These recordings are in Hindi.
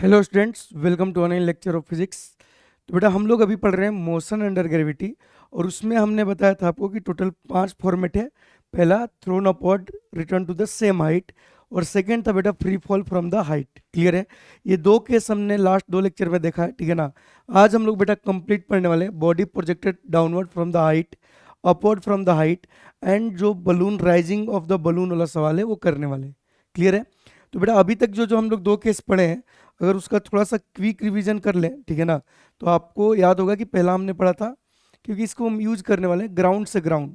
Hello students, welcome to online lecture of physics. तो बेटा हम लोग अभी पढ़ रहे हैं मोशन अंडर ग्रेविटी, और उसमें हमने बताया था आपको कि टोटल 5 फॉर्मेट है। पहला thrown upward, return to the same height, और सेकंड था बेटा free fall from the height. Clear है? ये दो केस हमने लास्ट 2 लेक्चर में देखा है, ठीक है ना। आज हम लोग बेटा कंप्लीट पढ़ने वाले हैं body projected downward from the height, upward from the height, and जो balloon rising of the balloon वाला सवाल है वो करने वाले हैं। क्लियर है? तो बेटा अभी तक जो जो हम लोग 2 केस पढ़े हैं, अगर उसका थोड़ा सा क्विक रिवीजन कर लें, ठीक है ना, तो आपको याद होगा कि पहला हमने पढ़ा था, क्योंकि इसको हम यूज करने वाले हैं ग्राउंड से ग्राउंड।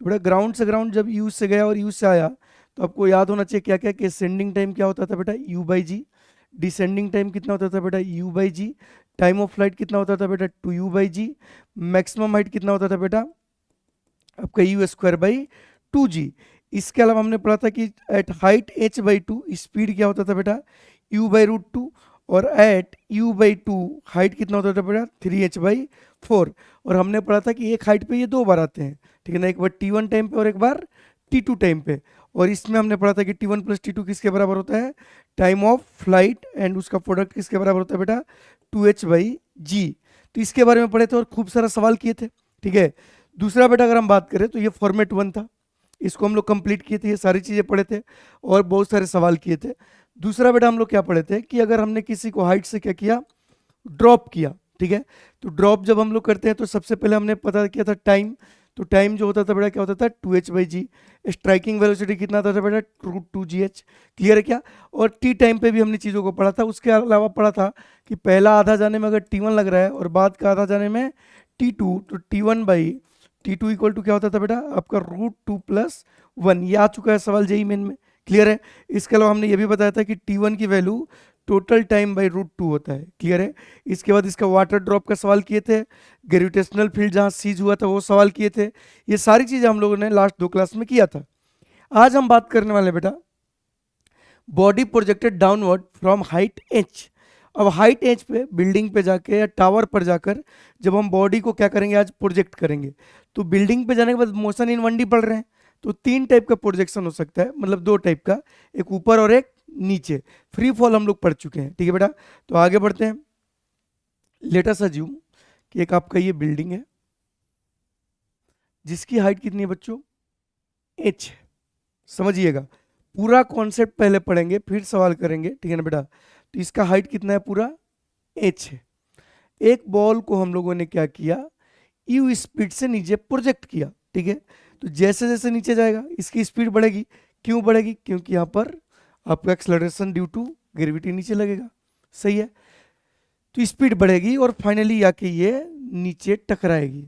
तो बेटा ग्राउंड से ग्राउंड जब यूज से गया और यूज से आया, तो आपको याद होना चाहिए क्या क्या कि असेंडिंग टाइम क्या होता था बेटा, u by g. Descending time कितना होता था बेटा, u by g. Time of flight कितना होता था बेटा, two u by g. Maximum height कितना होता था बेटा आपका, u square by two g. इसके अलावा हमने पढ़ा था कि at height h by two speed क्या होता था बेटा, यू बाई रूट टू। और at u by two height कितना होता था बेटा, थ्री एच बाई फोर। और हमने पढ़ा था कि एक हाइट पे ये 2 बार आते हैं, ठीक है ना, एक बार T1 टाइम पे और एक बार T2 टाइम पे। और इसमें हमने पढ़ा था कि T1 प्लस T2 किसके बराबर होता है, टाइम ऑफ फ्लाइट, एंड उसका प्रोडक्ट किसके बराबर होता है बेटा, 2h बाई जी। तो इसके बारे में पढ़े थे और खूब सारा सवाल किए थे, ठीक है। दूसरा बेटा अगर हम बात करें तो ये फॉर्मेट 1 था, इसको हम लोग कंप्लीट किए थे, ये सारी चीज़ें पढ़े थे और बहुत सारे सवाल किए थे। दूसरा बेटा हम लोग क्या पढ़े थे कि अगर हमने किसी को हाइट से क्या किया, ड्रॉप किया, ठीक है। तो ड्रॉप जब हम लोग करते हैं तो सबसे पहले हमने पता किया था टाइम। तो टाइम जो होता था बेटा क्या होता था, 2h by ji. Striking velocity कितना था बेटा, root two g h. Clear है क्या? और टी टाइम पे भी हमने चीज़ों को पढ़ा था। उसके अलावा पढ़ा था कि पहला आधा जाने में अगर T1 लग रहा है और बाद का आधा जाने में T2, तो T1 by T2 equal to क्या होता था बेटा आपका, रूट टू प्लस वन। ये आ चुका है सवाल जेई मेन में। क्लियर है? इसके अलावा हमने ये भी बताया था कि T1 की value total time by root two होता है। क्लियर है? इसके बाद इसका वाटर ड्रॉप का सवाल किए थे, ग्रेविटेशनल फील्ड जहाँ सीज हुआ था वो सवाल किए थे। ये सारी चीज़ें हम लोगों ने लास्ट 2 क्लास में किया था। आज हम बात करने वाले बेटा body projected downward from height H. अब हाइट एच पे बिल्डिंग पे जाके या टावर पर जाकर जब हम बॉडी को क्या करेंगे, आज प्रोजेक्ट करेंगे। तो बिल्डिंग पे जाने के बाद मोशन इन 1D पढ़ रहे हैं, तो 3 टाइप का प्रोजेक्शन हो सकता है, मतलब 2 टाइप का, एक ऊपर और एक नीचे। फ्री फॉल हम लोग पढ़ चुके हैं, ठीक है बेटा। तो आगे बढ़ते हैं। लेट अस अज्यूम कि एक आपका ये बिल्डिंग है जिसकी हाइट कितनी है बच्चों, एच है। समझिएगा, पूरा कॉन्सेप्ट पहले पढ़ेंगे फिर सवाल करेंगे, ठीक है ना बेटा। तो इसका हाइट कितना है, पूरा एच है। एक बॉल को हम लोगों ने क्या किया, यू स्पीड से नीचे प्रोजेक्ट किया, ठीक है। तो जैसे जैसे नीचे जाएगा इसकी स्पीड बढ़ेगी। क्यों बढ़ेगी? क्योंकि यहाँ पर आपका एक्सलरेशन ड्यू टू ग्रेविटी नीचे लगेगा। सही है? तो स्पीड बढ़ेगी और फाइनली आके ये नीचे टकराएगी,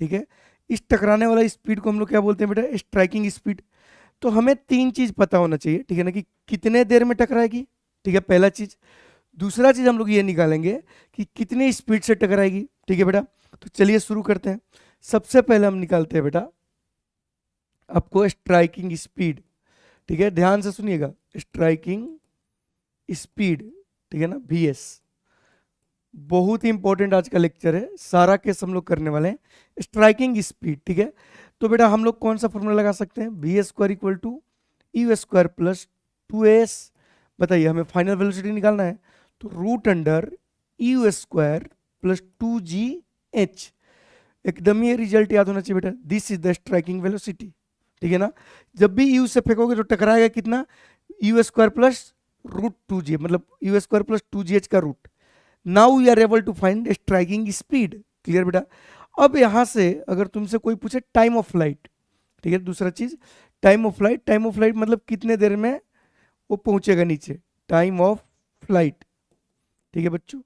ठीक है। इस टकराने वाला स्पीड को हम लोग क्या बोलते हैं बेटा, स्ट्राइकिंग स्पीड। तो हमें 3 चीज पता होना चाहिए, ठीक है ना, कि कितने देर में टकराएगी, ठीक है, पहला चीज। दूसरा चीज हम लोग ये निकालेंगे कि कितनी स्पीड से टकराएगी, ठीक है बेटा। तो चलिए शुरू करते हैं। सबसे पहले हम निकालते हैं बेटा आपको स्ट्राइकिंग स्पीड, ठीक है, ध्यान से सुनिएगा। स्ट्राइकिंग स्पीड, ठीक है ना, VS। बहुत ही इंपॉर्टेंट आज का लेक्चर है, सारा केस हम लोग करने वाले हैं। स्ट्राइकिंग स्पीड, ठीक है। तो बेटा हम लोग कौन सा फॉर्मूला लगा सकते हैं, v square equal to u square plus 2s। बताइए, हमें फाइनल वेलोसिटी निकालना है, तो root under u square plus 2gh। एकदम ये रिजल्ट याद होना चाहिए बेटा, this is the striking velocity, ठीक है ना। जब भी यू से फेंकोगे तो टकराएगा कितना, u square plus root two g, मतलब यू स्क्वायर प्लस 2gh का रूट। Now we are able to find striking speed. Clear बेटा? अब यहां से अगर तुमसे कोई पूछे टाइम ऑफ फ्लाइट, ठीक है, दूसरा चीज time of flight. Time of flight मतलब कितने देर में वो पहुंचेगा नीचे, टाइम ऑफ फ्लाइट, ठीक है बच्चों।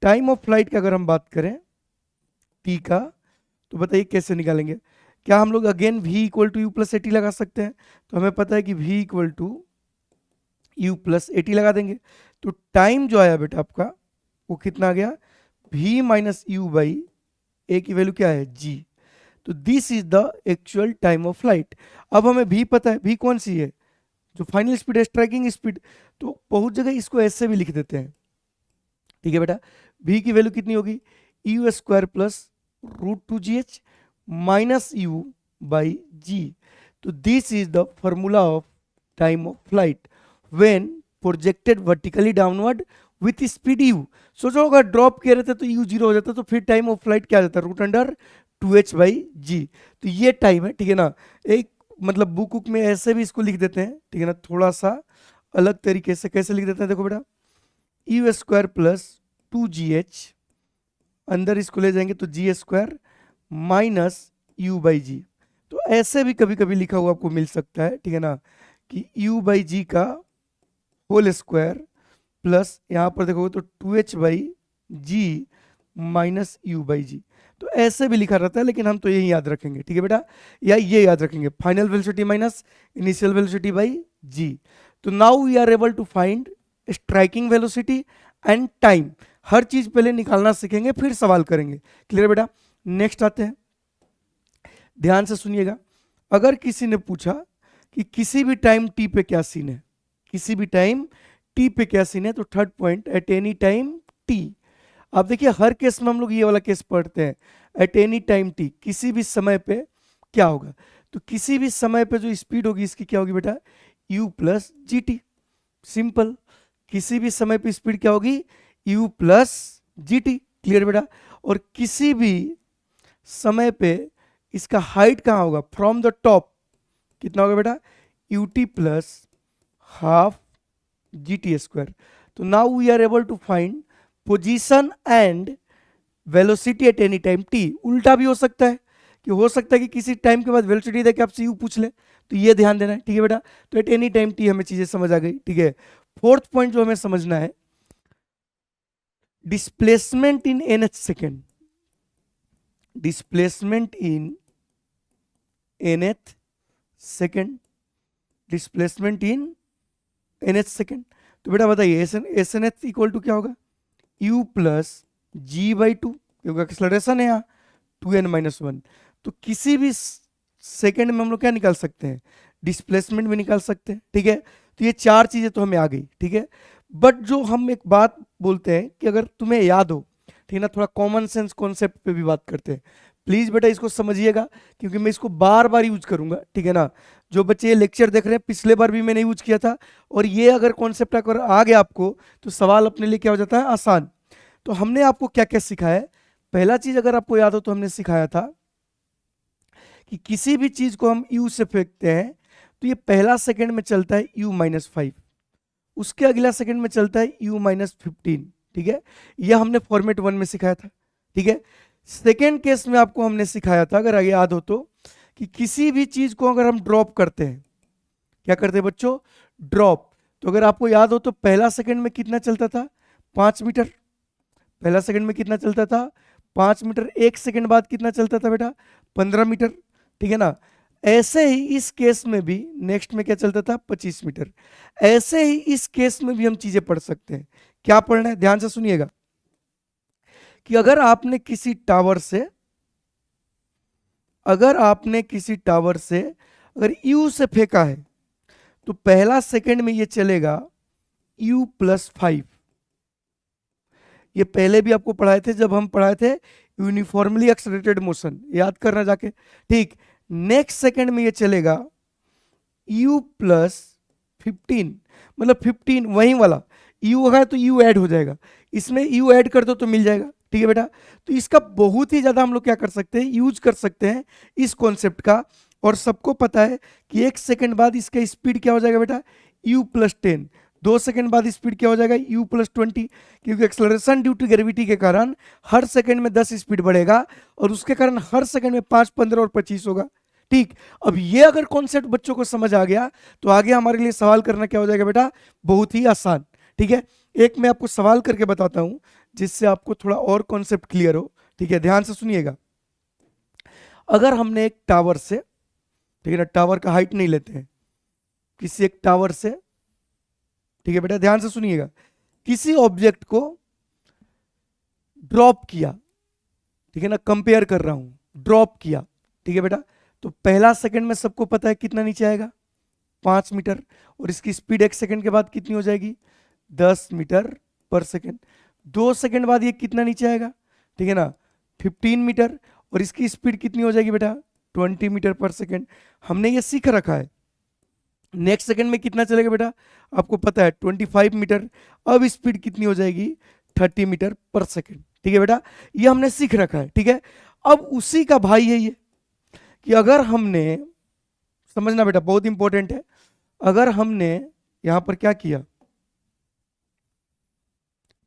टाइम ऑफ फ्लाइट की अगर हम बात करें टी का, तो बताइए कैसे निकालेंगे। क्या हम लोग again v equal to u plus at लगा सकते हैं? तो हमें पता है कि v equal to u plus at लगा देंगे। तो टाइम जो आया बेटा आपका वो कितना आ गया, v माइनस यू बाई ए की वैल्यू क्या है, g। तो this is the actual time of flight. अब हमें v पता है, v कौन सी है, जो फाइनल स्पीड है, स्ट्राइकिंग स्पीड। तो बहुत जगह इसको ऐसे भी लिख देते हैं, ठीक है बेटा। v की वैल्यू कितनी होगी, u square plus root two g h minus u by g. तो this is the formula of time of flight when projected vertically downward with speed u. सोचो अगर ड्रॉप किया रहता तो यू जीरो हो जाता, तो फिर टाइम ऑफ फ्लाइट क्या आ जाता, रूट अंडर 2h/g। तो ये टाइम है, ठीक है ना। एक मतलब बुक बुक में ऐसे भी इसको लिख देते हैं, ठीक है ना, थोड़ा सा अलग तरीके से। कैसे लिख देते हैं, देखो बेटा, यू स्क्वायर प्लस 2gh, अंदर इसको ले जाएंगे तो जी स्क्वायर माइनस u/g। तो ऐसे भी कभी कभी लिखा हुआ आपको मिल सकता है, ठीक है ना, कि u/g का होल स्क्वायर प्लस यहाँ पर देखोगे तो 2h/g माइनस u/g। तो ऐसे भी लिखा रहता है, लेकिन हम तो यही याद रखेंगे, ठीक है बेटा, या ये याद रखेंगे, final velocity minus initial velocity by g. तो now we are able to find striking velocity and time. हर चीज पहले निकालना सीखेंगे, फिर सवाल करेंगे। क्लियर बेटा। नेक्स्ट आते हैं, ध्यान से सुनिएगा। अगर किसी ने पूछा कि किसी भी टाइम टी पे क्या सीन है, किसी भी टाइम टी पे क्या सीन है, तो third point, eight any time T. आप देखिए हर केस में हम लोग ये वाला केस पढ़ते हैं, एट एनी टाइम टी, किसी भी समय पे क्या होगा। तो किसी भी समय पे जो स्पीड होगी इसकी क्या होगी बेटा, u plus G T. Simple, किसी भी समय पे स्पीड क्या होगी, u plus G T. Clear बेटा। और किसी भी समय पे इसका हाइट कहाँ होगा, फ्रॉम द टॉप कितना होगा बेटा, u t plus half g t square. तो now we are able to find position and velocity at any time t. उल्टा भी हो सकता है, कि हो सकता है कि किसी टाइम के बाद वेलोसिटी देके आपसे यू पूछ ले, तो ये ध्यान देना है, ठीक है बेटा। तो एट एनी टाइम टी हमें चीजें समझ आ गई, ठीक है। फोर्थ पॉइंट जो हमें समझना है, displacement in nth second, displacement in nth second, displacement in nth second. तो बेटा बताइए एस एन एथ इक्वल टू क्या होगा, u प्लस g/2, क्योंकि एक्सलरेशन है यहाँ 2n-1। तो किसी भी सेकेंड में हम लोग क्या निकाल सकते हैं, डिस्प्लेसमेंट भी निकाल सकते हैं, ठीक है। तो ये चार चीजें तो हमें आ गई, ठीक है। बट जो हम एक बात बोलते हैं कि अगर तुम्हें याद हो, ठीक है ना, थोड़ा कॉमन सेंस कॉन्सेप्ट पे भी बात करते हैं। प्लीज बेटा इसको समझिएगा, क्योंकि मैं इसको बार बार यूज करूंगा, ठीक है ना। जो बच्चे ये लेक्चर देख रहे हैं, पिछले बार भी मैंने यूज किया था, और ये अगर कॉन्सेप्ट अगर आ गया आपको, तो सवाल अपने लिए क्या हो जाता है, आसान। तो हमने आपको क्या क्या सिखाया है। पहला चीज अगर आपको याद हो तो हमने सिखाया था कि किसी भी चीज को हम u से फेंकते हैं तो ये पहला सेकंड में चलता है u-5, उसके अगला सेकंड में चलता है u-15, ठीक है। यह हमने फॉर्मेट 1 में सिखाया था, ठीक है। सेकेंड केस में आपको हमने सिखाया था, अगर आगे याद हो तो, कि किसी भी चीज को अगर हम ड्रॉप करते हैं, क्या करते हैं बच्चों, ड्रॉप। तो अगर आपको याद हो तो पहला सेकंड में कितना चलता था, 5 मीटर। पहला सेकंड में कितना चलता था, 5 मीटर। एक सेकंड बाद कितना चलता था बेटा, 15 मीटर, ठीक है ना। ऐसे ही इस केस में भी नेक्स्ट में क्या चलता था, 25 मीटर। ऐसे ही इस केस में भी हम चीजें पढ़ सकते हैं। क्या पढ़ना है, ध्यान से सुनिएगा, कि अगर आपने किसी टावर से, अगर यू से फेंका है, तो पहला सेकंड में ये चलेगा u+5। ये पहले भी आपको पढ़ाए थे, जब हम पढ़ाए थे यूनिफॉर्मली एक्सलरेटेड मोशन, याद करना जाके, ठीक। नेक्स्ट सेकंड में ये चलेगा u+15, मतलब 15 वही वाला, u है तो u ऐड हो जाएगा, इसमें u ऐड कर दो तो मिल जाएगा, ठीक है बेटा। तो इसका बहुत ही ज्यादा हम लोग क्या कर सकते हैं, यूज कर सकते हैं इस कॉन्सेप्ट का। और सबको पता है कि एक सेकंड बाद इसका स्पीड क्या हो जाएगा बेटा, u+10। 2 सेकंड बाद स्पीड क्या हो जाएगा, u+20, क्योंकि एक्सलरेशन ड्यू टू ग्रेविटी के कारण हर सेकंड में 10 स्पीड बढ़ेगा, और उसके कारण हर सेकंड में 5, 15 और 25 होगा, ठीक। अब ये अगर कॉन्सेप्ट बच्चों को समझ आ गया, तो आगे हमारे लिए सवाल करना क्या हो जाएगा बेटा, बहुत ही आसान, ठीक है। एक मैं आपको सवाल करके बताता हूं, जिससे आपको थोड़ा और कॉन्सेप्ट क्लियर हो, ठीक है। ध्यान से सुनिएगा। अगर हमने एक टावर से, ठीक है ना, टावर का हाइट नहीं लेते हैं, किसी एक टावर से, ठीक है बेटा, ध्यान से सुनिएगा, किसी ऑब्जेक्ट को ड्रॉप किया, ठीक है ना, कंपेयर कर रहा हूं, ड्रॉप किया, ठीक है बेटा। तो पहला सेकंड में सबको पता है कितना नीचे आएगा, 5 मीटर, और इसकी स्पीड एक सेकंड के बाद कितनी हो जाएगी, 10 मीटर पर सेकंड। 2 सेकंड बाद ये कितना नीचे आएगा, ठीक है ना, 15 मीटर, और इसकी स्पीड कितनी हो जाएगी बेटा, 20 मीटर पर सेकंड। हमने ये सीख रखा है नेक्स्ट सेकंड में कितना चलेगा बेटा, आपको पता है 25 मीटर। अब स्पीड कितनी हो जाएगी, 30 मीटर पर सेकंड। ठीक है बेटा, ये हमने सीख रखा है। ठीक है, अब उसी का भाई है ये, कि अगर हमने, समझना बेटा बहुत इंपॉर्टेंट है, अगर हमने यहां पर क्या किया,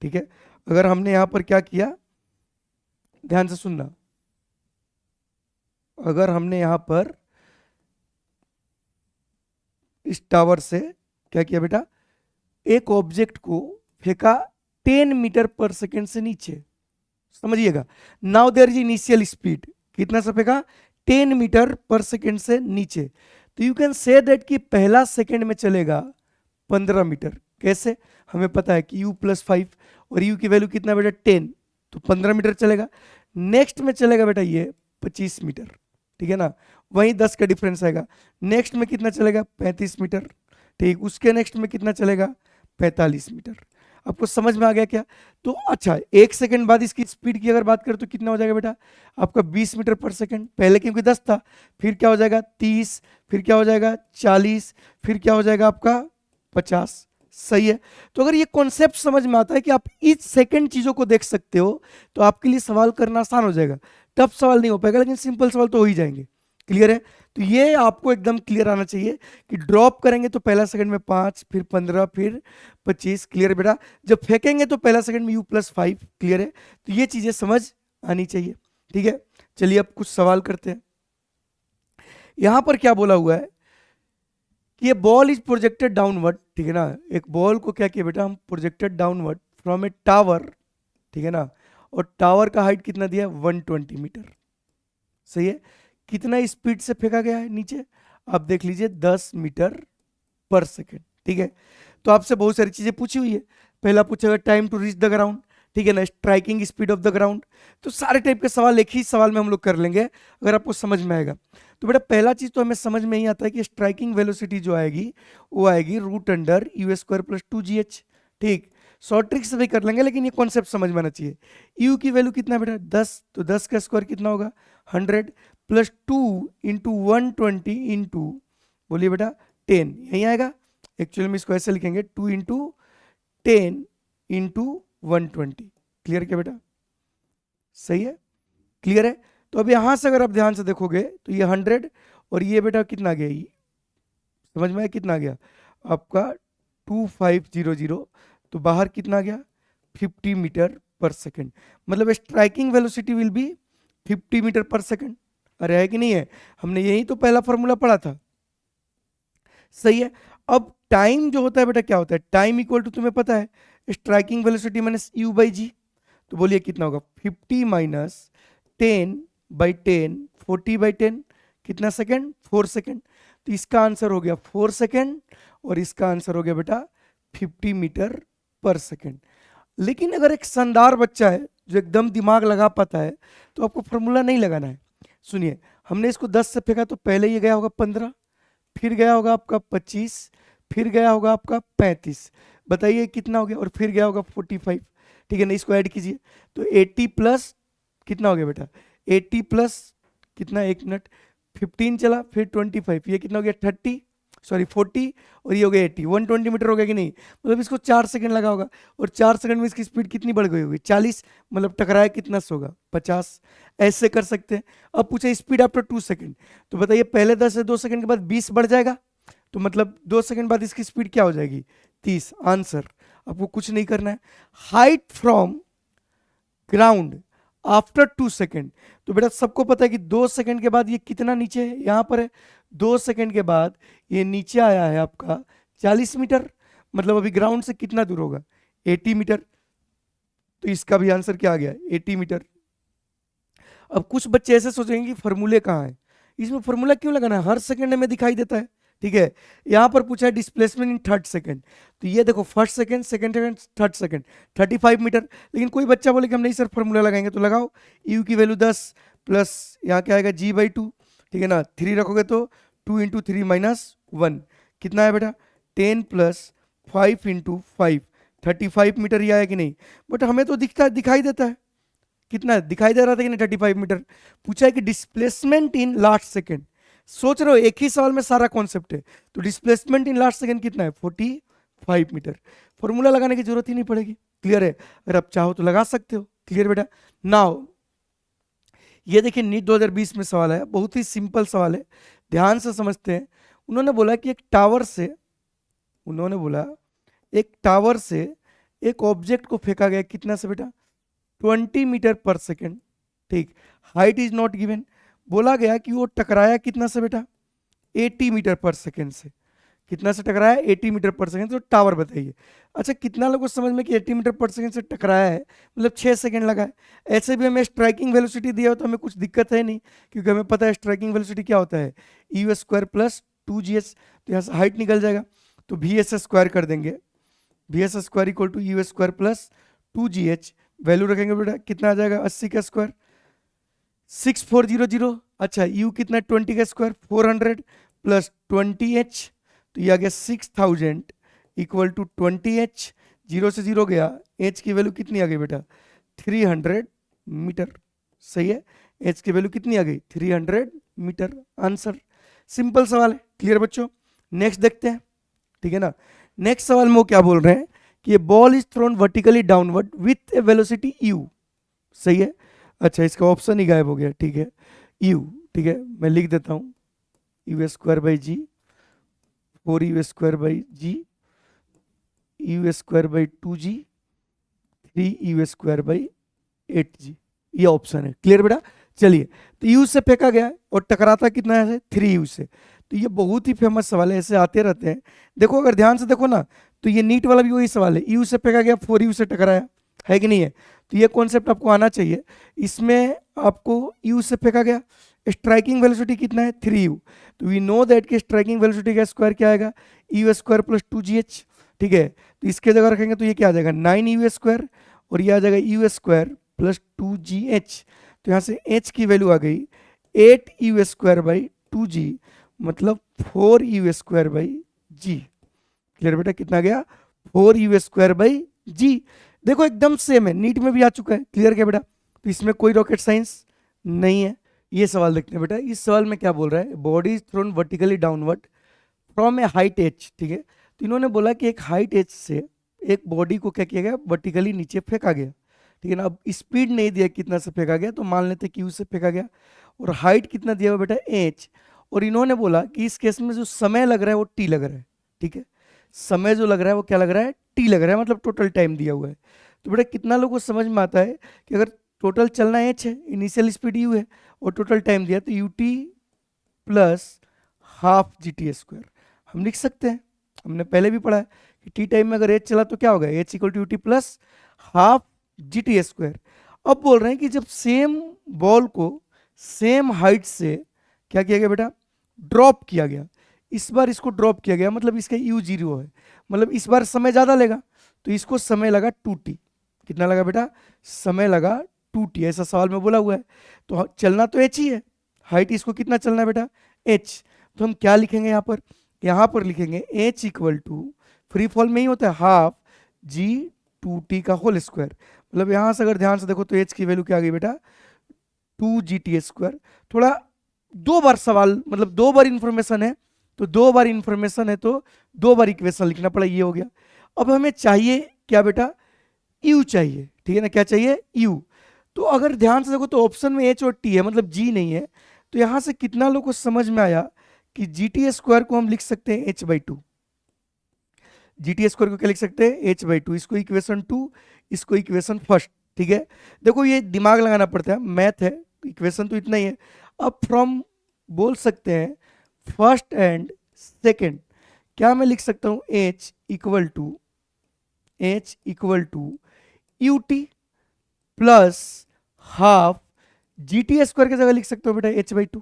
ठीक है, अगर हमने यहां पर क्या किया, ध्यान से सुनना, अगर हमने यहां पर इस टावर से क्या किया बेटा, एक ऑब्जेक्ट को फेंका 10 मीटर पर सेकेंड से नीचे, समझिएगा। Now there is initial speed, कितना से फेंका, 10 मीटर पर सेकेंड से नीचे, तो यू कैन से दैट कि पहला सेकेंड में चलेगा 15 मीटर। कैसे, हमें पता है कि u प्लस 5 और u की वैल्यू कितना बेटा 10, तो 15 मीटर चलेगा। नेक्स्ट में चलेगा बेटा ये 25 मीटर, ठीक है ना, वहीं 10 का डिफरेंस आएगा। नेक्स्ट में कितना चलेगा, 35 मीटर, ठीक। उसके नेक्स्ट में कितना चलेगा, 45 मीटर। आपको समझ में आ गया क्या? तो अच्छा, एक सेकंड बाद इसकी स्पीड की अगर बात करें तो कितना हो जाएगा बेटा, आपका 20 मीटर पर सेकंड, पहले क्योंकि 10 था, फिर क्या हो जाएगा 30, फिर क्या हो जाएगा 40, फिर क्या हो जाएगा आपका 50। सही है, तो अगर ये कॉन्सेप्ट समझ में आता है कि आप इस सेकंड चीजों को देख सकते हो, तो आपके लिए सवाल करना आसान हो जाएगा। टफ सवाल नहीं हो पाएगा, लेकिन सिंपल सवाल तो हो ही जाएंगे। क्लियर है? तो ये आपको एकदम क्लियर आना चाहिए कि ड्रॉप करेंगे तो पहला सेकंड में 5, फिर 15, फिर 25। क्लियर है बेटा? जब फेंकेंगे तो पहला सेकंड में u प्लस 5। क्लियर है? तो ये चीजें समझ आनी चाहिए। ठीक है, चलिए अब कुछ सवाल करते हैं। यहां पर क्या बोला हुआ है कि ये बॉल इज प्रोजेक्टेड डाउनवर्ड, ठीक है ना, एक बॉल को क्या किया बेटा हम, projected downward from a tower, ठीक है ना, और टावर का हाइट कितना दिया है, 120 मीटर। सही है, कितना स्पीड से फेंका गया है नीचे, आप देख लीजिए 10 मीटर पर सेकेंड। ठीक है, तो आपसे बहुत सारी चीजें पूछी हुई है। पहला पूछेगा time to reach the ground, ठीक है ना, striking speed of the ground. तो सारे टाइप के सवाल एक ही सवाल में हम लोग कर लेंगे अगर आपको समझ में आएगा। तो बेटा पहला चीज तो हमें समझ में ही आता है कि स्ट्राइकिंग वेलोसिटी जो आएगी वो आएगी root under u square plus 2gh। ठीक, शॉर्ट ट्रिक से भी कर लेंगे, लेकिन ये कॉन्सेप्ट समझ में आना चाहिए। यू की वैल्यू कितना बेटा 10, तो 10 का स्क्वायर कितना होगा 100, प्लस 2 इंटू 120 इंटू, बोलिए बेटा 10, यही आएगा। एक्चुअली में इसको ऐसे लिखेंगे 2 इंटू 10 इंटू 120। क्लियर क्या बेटा? सही है, क्लियर है। तो अब यहां से अगर आप ध्यान से देखोगे तो ये 100 और ये बेटा कितना गया, ये समझ में आया कितना गया आपका 2500, तो बाहर कितना गया 50 मीटर पर सेकेंड। मतलब striking velocity will be 50 metre per second. अरे है कि नहीं है, हमने यही तो पहला फॉर्मूला पढ़ा था। सही है, अब टाइम जो होता है बेटा क्या होता है, टाइम इक्वल टू तुम्हें पता है striking velocity minus u by g. तो बोलिए कितना होगा 50 माइनस 10 बाई 10, 40 बाई 10, कितना सेकेंड 4 सेकेंड। तो इसका आंसर हो गया 4 सेकेंड और इसका आंसर हो गया बेटा 50 मीटर पर सेकेंड। लेकिन अगर एक शानदार बच्चा है जो एकदम दिमाग लगा पाता है तो आपको फॉर्मूला नहीं लगाना है। सुनिए, हमने इसको 10 से फेंका तो पहले ये गया होगा 15, फिर गया होगा आपका 25, फिर गया होगा आपका 35, बताइए कितना हो गया, और फिर गया होगा 45। ठीक है ना, इसको ऐड कीजिए तो 80 प्लस कितना हो गया बेटा, 80 प्लस कितना, एक मिनट, 15 चला, फिर 25, ये कितना हो गया 30, सॉरी 40, और ये हो गया 80, 120 मीटर हो गया कि नहीं। मतलब इसको 4 सेकंड लगा होगा, और 4 सेकंड में इसकी स्पीड कितनी बढ़ गई होगी 40, मतलब टकराया कितना से होगा 50। ऐसे कर सकते हैं। अब पूछे स्पीड आफ्टर 2 सेकंड, तो बताइए पहले 10 से 2 सेकंड के बाद 20 बढ़ जाएगा, तो मतलब 2 सेकंड बाद इसकी स्पीड क्या हो जाएगी 30। आंसर, आपको कुछ नहीं करना है। Height from ground after 2 second, तो बेटा सबको पता है कि 2 सेकंड के बाद ये कितना नीचे है, यहां पर है 2 सेकंड के बाद ये नीचे आया है आपका 40 मीटर, मतलब अभी ग्राउंड से कितना दूर होगा 80 मीटर। तो इसका भी आंसर क्या आ गया 80 मीटर। अब कुछ बच्चे ऐसे सोचेंगे कि फॉर्मूले कहाँ है, इसमें फॉर्मूला क्यों लगाना है, हर सेकंड में दिखाई देता है। ठीक है, यहां पर पूछा है डिस्प्लेसमेंट इन थर्ड सेकंड, तो ये देखो first second, second second, third second, 35 metre. लेकिन कोई बच्चा बोले कि हम नहीं सर फॉर्मूला लगाएंगे, तो लगाओ, यू की वैल्यू 10 प्लस यहाँ क्या आएगा जी बाई 2, ठीक है ना, 3 रखोगे तो 2 इंटू 3 माइनस 1, कितना है बेटा 10 प्लस 5 इंटू 5, 35 मीटर ही आया कि नहीं। बट हमें तो दिखाई देता है, कितना दिखाई दे रहा था कि नहीं 35 मीटर। पूछा है कि डिस्प्लेसमेंट इन लास्ट सेकेंड, सोच रहे हो एक ही सवाल में सारा कॉन्सेप्ट है। तो डिस्प्लेसमेंट इन लास्ट सेकंड कितना है 45 मीटर। फॉर्मूला लगाने की जरूरत ही नहीं पड़ेगी, क्लियर है। अगर आप चाहो तो लगा सकते हो, क्लियर बेटा। नाउ ये देखिए नीट 2020 में सवाल है, बहुत ही सिंपल सवाल है, ध्यान से समझते हैं। उन्होंने बोला कि एक टावर से एक ऑब्जेक्ट को फेंका गया कितना से बेटा 20 मीटर पर सेकेंड, ठीक। हाइट इज नॉट गिवन, बोला गया कि वो टकराया कितना से बेटा 80 मीटर पर सेकेंड से। कितना से टकराया 80 मीटर पर सेकेंड से। तो टावर बताइए। अच्छा कितना लोगों को समझ में कि 80 मीटर पर सेकेंड से टकराया है, मतलब 6 सेकेंड लगा है। ऐसे भी हमें स्ट्राइकिंग वेलोसिटी दिया हो तो हमें कुछ दिक्कत है नहीं, क्योंकि हमें पता है स्ट्राइकिंग वेलोसिटी क्या होता है यू स्क्वायर प्लस 2gh। तो यहाँ से हाइट निकल जाएगा, तो वी एस स्क्वायर कर देंगे, v s square equal to u square plus 2gh। Value रखेंगे बेटा कितना आ जाएगा 80 का स्क्वायर 6400। अच्छा यू कितना 20 का स्क्वायर 400 प्लस 20h, तो ये आ गया 6000 इक्वल टू 20h। 0 से 0 गया, h की वैल्यू कितनी आ गई बेटा 300 मीटर। सही है, h की वैल्यू कितनी आ गई 300 मीटर। आंसर सिंपल सवाल है, क्लियर बच्चों। नेक्स्ट देखते हैं, ठीक है ना। नेक्स्ट सवाल में वो क्या बोल रहे हैं कि ये ball is thrown vertically downward with A velocity u। सही है। अच्छा इसका ऑप्शन ही गायब हो गया, ठीक है u, ठीक है मैं लिख देता हूँ u square by g 4u square by g u square by 2g 3u square by 8g, ये ऑप्शन है, क्लियर बेटा। चलिए तो u से फेंका गया और टकराता कितना है 3u से। तो ये बहुत ही फेमस सवाल है, ऐसे आते रहते हैं। देखो अगर ध्यान से देखो ना, तो ये नीट वाला भी वही सवाल है, u से फेंका गया 4u से टकराया, है कि नहीं है। तो ये कॉन्सेप्ट आपको आना चाहिए। इसमें आपको u से फेंका गया, स्ट्राइकिंग वेलोसिटी कितना है 3u। तो वी नो दैट कि स्ट्राइकिंग वेलोसिटी का स्क्वायर क्या आएगा यू स्क्वायर प्लस 2gh, ठीक है। तो इसके जगह रखेंगे तो ये क्या आ जाएगा 9u स्क्वायर, और ये आ जाएगा यू स्क्वायर प्लस 2gh। तो यहाँ से h की वैल्यू आ गई 8u स्क्वायर बाई 2g, मतलब 4u square by ji. Clear बेटा, कितना गया 4u स्क्वायर बाई जी। देखो एकदम सेम है, नीट में भी आ चुका है, क्लियर क्या बेटा। तो इसमें कोई रॉकेट साइंस नहीं है। ये सवाल देखते हैं बेटा, इस सवाल में क्या बोल रहा है, body is thrown vertically downward from A height H, ठीक है। तो इन्होंने बोला कि एक हाइट एच से एक बॉडी को क्या किया गया वर्टिकली नीचे फेंका गया, ठीक है ना। अब स्पीड नहीं दिया कितना से फेंका गया, तो मान लेते कि से फेंका गया, और हाइट कितना दिया हुआ बेटा एच। और इन्होंने बोला कि इस केस में जो समय लग रहा है वो टी लग रहा है, ठीक है। समय जो लग रहा है वो क्या लग रहा है टी लग रहा है, मतलब टोटल टाइम दिया हुआ है। तो बेटा कितना लोगों को समझ में आता है कि अगर टोटल चलना एच है, इनिशियल स्पीड यू है, और टोटल टाइम दिया तो you t plus half g t square हम लिख सकते हैं। हमने पहले भी पढ़ा है कि टी टाइम में अगर एच चला तो क्या होगा h equal to u t plus half g t square. अब बोल रहे हैं कि जब सेम बॉल को सेम हाइट से क्या किया गया बेटा ड्रॉप किया गया, इस बार इसको ड्रॉप किया गया, मतलब इसका यू जीरो है, मतलब इस बार समय ज़्यादा लेगा, तो इसको समय लगा 2t। कितना लगा बेटा समय लगा 2t, ऐसा सवाल में बोला हुआ है। तो चलना तो h ही है, हाइट इसको कितना चलना है बेटा h। तो हम क्या लिखेंगे यहाँ पर लिखेंगे h equal to free fall में ही होता है हाफ जी 2t का होल स्क्वायर। मतलब यहाँ से अगर ध्यान से देखो तो h की वैल्यू क्या आ गई बेटा 2gt स्क्वायर। थोड़ा दो बार सवाल, मतलब दो बार इंफॉर्मेशन है, तो दो बार इंफॉर्मेशन है तो दो बार इक्वेशन लिखना पड़ा, ये हो गया। अब हमें चाहिए क्या बेटा u चाहिए, ठीक है ना, क्या चाहिए u। तो अगर ध्यान से देखो तो ऑप्शन में h और t है, मतलब g नहीं है। तो यहां से कितना लोगों को समझ में आया कि जी टी स्क्वायर को हम लिख सकते हैं h/2। जी टी स्क्वायर को क्या लिख सकते हैं h/2, इसको इक्वेशन 2, इसको इक्वेशन फर्स्ट, ठीक है। देखो ये दिमाग लगाना पड़ता है, मैथ है, इक्वेशन तो इतना ही है। अब फ्रॉम बोल सकते हैं फर्स्ट एंड सेकेंड, क्या मैं लिख सकता हूं h equal to u t plus half g t square की जगह लिख सकते हो बेटा h/2,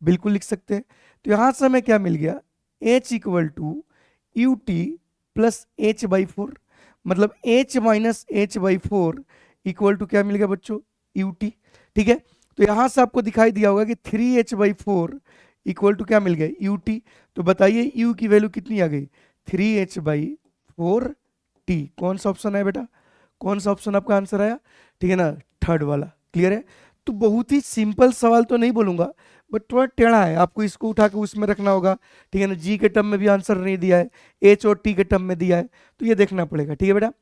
बिल्कुल लिख सकते हैं। तो यहां से हमें क्या मिल गया h equal to u t plus h/4, मतलब h minus h/4 equal to क्या मिल गया बच्चों यू टी, ठीक है। तो यहां से आपको दिखाई दिया होगा कि 3h/4 इक्वल टू क्या मिल गया यू टी। तो बताइए u की वैल्यू कितनी आ गई 3h/4t। कौन सा ऑप्शन है बेटा, कौन सा ऑप्शन आपका आंसर आया, ठीक है ना, थर्ड वाला, क्लियर है। तो बहुत ही सिंपल सवाल तो नहीं बोलूंगा, बट थोड़ा टेढ़ा है, आपको इसको उठा के उसमें रखना होगा, ठीक है ना। जी के टर्म में भी आंसर नहीं दिया है, एच और टी के टर्म में दिया है, तो ये देखना पड़ेगा, ठीक है बेटा।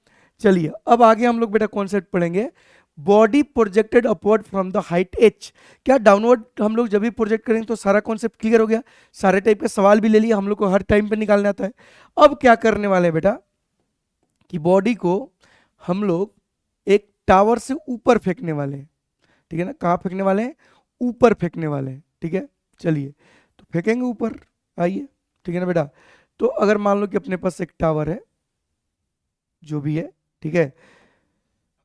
चलिए अब आगे हम लोग बेटा कॉन्सेप्ट पढ़ेंगे, body projected upward from the height H. क्या डाउनवर्ड हम लोग जब भी प्रोजेक्ट करेंगे तो सारा कॉन्सेप्ट क्लियर हो गया, सारे टाइप के सवाल भी ले लिए हम लोग को, हर टाइम पे निकालने आता है। अब क्या करने वाले हैं बेटा कि बॉडी को हम लोग एक टावर से ऊपर फेंकने वाले हैं, ठीक है ना। कहाँ फेंकने वाले हैं? ऊपर फेंकने वाले हैं, ठीक है। चलिए तो फेंकेंगे ऊपर, आइए, ठीक है ना बेटा। तो अगर मान लो कि अपने पास एक टावर है, जो भी है, ठीक है,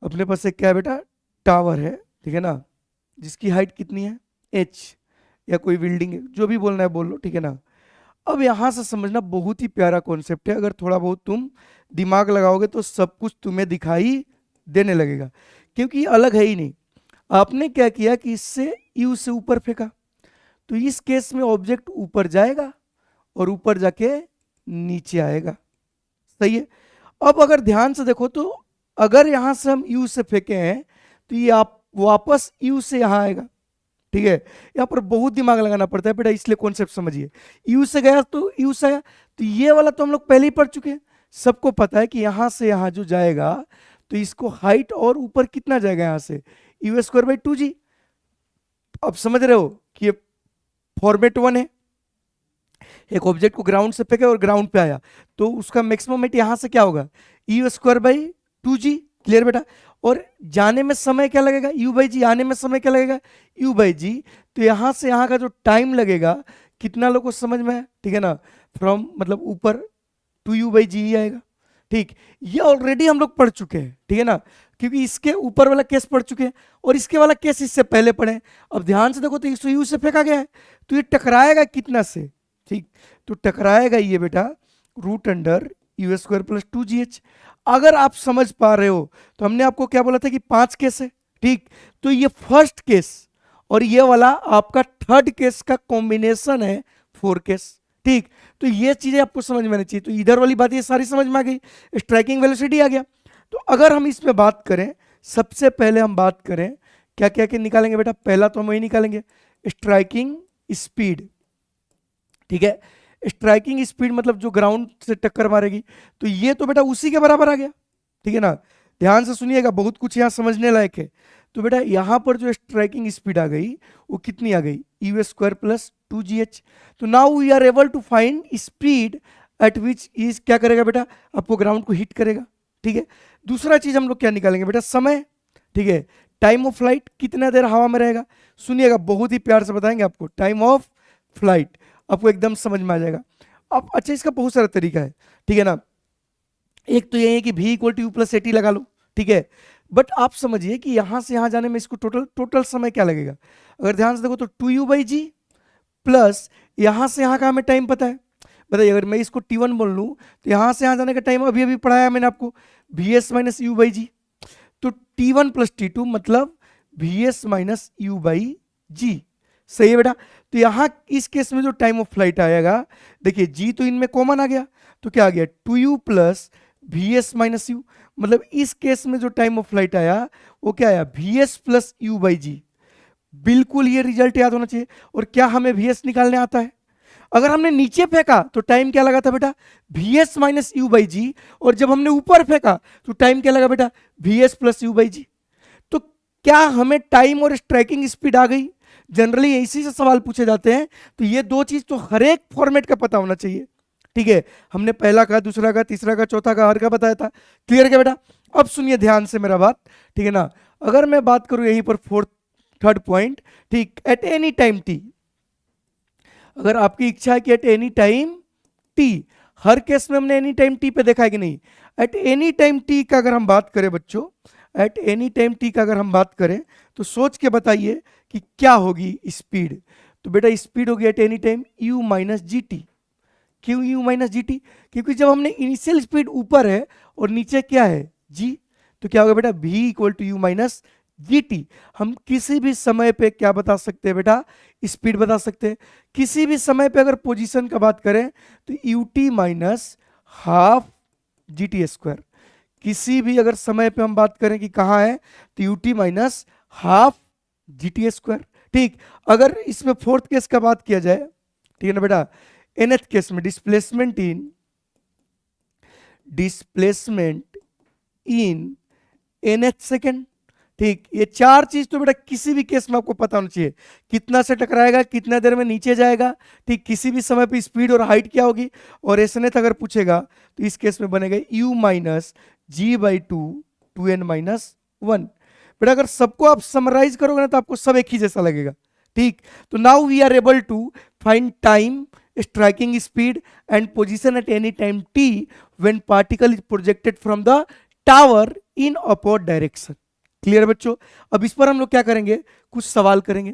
अपने पास एक क्या है बेटा? टावर है, ठीक है ना, जिसकी हाइट कितनी है? एच, या कोई बिल्डिंग है, जो भी बोलना है बोल लो, ठीक है ना। अब यहां से समझना बहुत ही प्यारा कॉन्सेप्ट है, अगर थोड़ा बहुत तुम दिमाग लगाओगे तो सब कुछ तुम्हें दिखाई देने लगेगा, क्योंकि ये अलग है ही नहीं। आपने क्या किया कि इससे यू से ऊपर फेंका, तो इस केस में ऑब्जेक्ट ऊपर जाएगा और ऊपर जाके नीचे आएगा, सही है। अब अगर ध्यान से देखो तो अगर यहां से हम यू से फेंके हैं तो ये आप वापस यू से यहां आएगा, ठीक है। यहाँ पर बहुत दिमाग लगाना पड़ता है बेटा, इसलिए कॉन्सेप्ट समझिए। यू से गया तो यू से आया, तो ये वाला तो हम लोग पहले ही पढ़ चुके हैं, सबको पता है कि यहां से यहां जो जाएगा तो इसको हाइट और ऊपर कितना जाएगा यहां से? U square by 2g। अब समझ रहे हो कि ये फॉर्मेट 1 है, एक ऑब्जेक्ट को ग्राउंड से फेंके और ग्राउंड पे आया, तो उसका मैक्सिमम वेट यहां से क्या होगा? You square by 2g। Clear बेटा। और जाने में समय क्या लगेगा? यू बाई जी। आने में समय क्या लगेगा? You by g. तो यहां से यहां का जो टाइम लगेगा, कितना लोगों को समझ में है, ठीक है ना, फ्रॉम मतलब ऊपर टू यू बाई जी ही आएगा, ठीक। ये ऑलरेडी हम लोग पढ़ चुके हैं, ठीक है ना, क्योंकि इसके ऊपर वाला केस पढ़ चुके हैं और इसके वाला केस इससे पहले पढ़े हैं। अब ध्यान से देखो तो इस यू से फेंका गया है, तो ये टकराएगा कितना से? ठीक, तो टकराएगा ये बेटा root under u square plus 2gh। अगर आप समझ पा रहे हो तो हमने आपको क्या बोला था कि 5 केस है, ठीक। तो ये फर्स्ट केस और ये वाला आपका थर्ड केस का कॉम्बिनेशन है 4 केस, ठीक। तो ये चीजें आपको समझ में आनी चाहिए। तो इधर वाली बात ये सारी समझ में आ गई, स्ट्राइकिंग वेलोसिटी आ गया। तो अगर हम इसमें बात करें, सबसे पहले हम बात करें क्या क्या क्या निकालेंगे बेटा? पहला तो हम वही निकालेंगे, स्ट्राइकिंग स्पीड, ठीक है। स्ट्राइकिंग स्पीड मतलब जो ग्राउंड से टक्कर मारेगी, तो ये तो बेटा उसी के बराबर आ गया, ठीक है ना। ध्यान से सुनिएगा, बहुत कुछ यहाँ समझने लायक है। तो बेटा यहाँ पर जो स्ट्राइकिंग स्पीड आ गई वो कितनी आ गई? U square plus 2gh। तो now we are able to find speed at which is क्या करेगा बेटा? आपको ग्राउंड को हिट करेगा, ठीक है। दूसरा चीज हम लोग क्या निकालेंगे बेटा? समय, ठीक है। टाइम ऑफ फ्लाइट, कितना देर हवा में रहेगा? सुनिएगा, बहुत ही प्यार से बताएंगे आपको। टाइम ऑफ फ्लाइट आपको एकदम समझ में आ जाएगा। अब अच्छा, इसका बहुत सारा तरीका है, ठीक है ना। एक तो ये है कि v equal to u plus at लगा लो, ठीक है। बट आप समझिए कि यहां से यहां जाने में इसको टोटल समय क्या लगेगा? अगर ध्यान से देखो तो 2u बाई जी प्लस यहां से यहां का हमें टाइम पता है, बताइए। अगर मैं इसको t1 बोल लूं तो यहां से यहां जाने का टाइम अभी अभी पढ़ाया मैंने आपको, vs minus u by g. तो t1 प्लस t2 मतलब vs माइनस यू बाई जी, सही है बेटा। तो यहां इस केस में जो टाइम ऑफ फ्लाइट आएगा, देखिए जी तो इनमें कॉमन आ गया, तो क्या आ गया? 2u plus vs minus you. मतलब इस केस में जो टाइम ऑफ फ्लाइट आया वो क्या आया? vs प्लस यू बाई जी। बिल्कुल ये रिजल्ट याद होना चाहिए। और क्या हमें vs निकालने आता है? अगर हमने नीचे फेंका तो टाइम क्या लगा था बेटा? vs minus u by g. और जब हमने ऊपर फेंका तो टाइम क्या लगा बेटा? vs plus you by g. तो क्या हमें टाइम और स्ट्राइकिंग स्पीड आ गई? जनरली इसी से सवाल पूछे जाते हैं। तो ये दो चीज तो हर एक फॉर्मेट का पता होना चाहिए, ठीक है। हमने पहला का, दूसरा का, तीसरा का, चौथा का, हर का बताया था। क्लियर क्या बेटा? अब सुनिए ध्यान से मेरा बात, ठीक है ना। अगर मैं बात करूं यहीं पर थर्ड पॉइंट, ठीक, एट एनी टाइम टी, अगर आपकी इच्छा है कि एट एनी टाइम टी, हर केस में हमने एनी टाइम टी पे देखा है कि नहीं? एट एनी टाइम टी का अगर हम बात करें बच्चों, एट एनी टाइम टी का अगर हम बात करें तो सोच के बताइए कि क्या होगी स्पीड। तो बेटा स्पीड होगी eight any time you minus g T. क्यों यू माइनस जी टी? क्योंकि जब हमने इनिशियल स्पीड ऊपर है और नीचे क्या है? जी, तो क्या होगा बेटा? v equal to u minus g t. हम किसी भी समय पे क्या बता सकते हैं बेटा? स्पीड बता सकते हैं। किसी भी समय पे अगर पोजीशन का बात करें तो U T minus half g t square. किसी भी अगर समय पे हम बात करें कि कहाँ है, तो U T minus half g t square, ठीक, अगर इसमें फोर्थ केस का बात किया जाए, ठीक है ना बेटा, nth केस में डिस्प्लेसमेंट इन nth सेकेंड। ठीक, ये चार चीज तो बेटा किसी भी केस में आपको पता होना चाहिए, कितना से टकराएगा, कितना देर में नीचे जाएगा, ठीक, किसी भी समय पे स्पीड और हाइट क्या होगी, और एसएनएथ अगर पूछेगा तो इस केस में बनेगा u minus g by two n minus one. बेटा अगर सबको आप समराइज करोगे ना तो आपको सब एक ही जैसा लगेगा। ठीक, तो now we are able to find time, striking speed and position at any time t when particle is projected from the tower in upward direction. Clear बच्चों? अब इस पर हम लोग क्या करेंगे, कुछ सवाल करेंगे।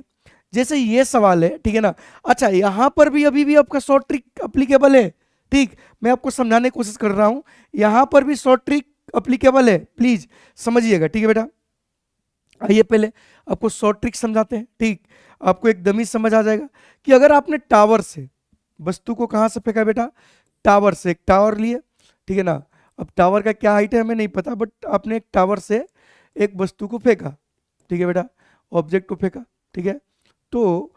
जैसे ये सवाल है, ठीक है ना, अच्छा यहां पर भी अभी भी आपका शॉर्ट ट्रिक अप्लीकेबल है। ठीक, मैं आपको समझाने की कोशिश कर रहा हूं, यहां पर भी शॉर्ट ट्रिक अप्लीकेबल है, प्लीज समझिएगा। ठीक है बेटा, आइए पहले आपको शॉर्ट ट्रिक समझाते हैं। ठीक, आपको एकदम ही समझ आ जाएगा कि अगर आपने टावर से वस्तु को कहां से फेंका बेटा, टावर से, एक टावर लिए, ठीक है ना, अब टावर का क्या हाइट है हमें नहीं पता, बट आपने एक टावर से एक वस्तु को फेंका, ठीक है बेटा, ऑब्जेक्ट को फेंका। ठीक है, तो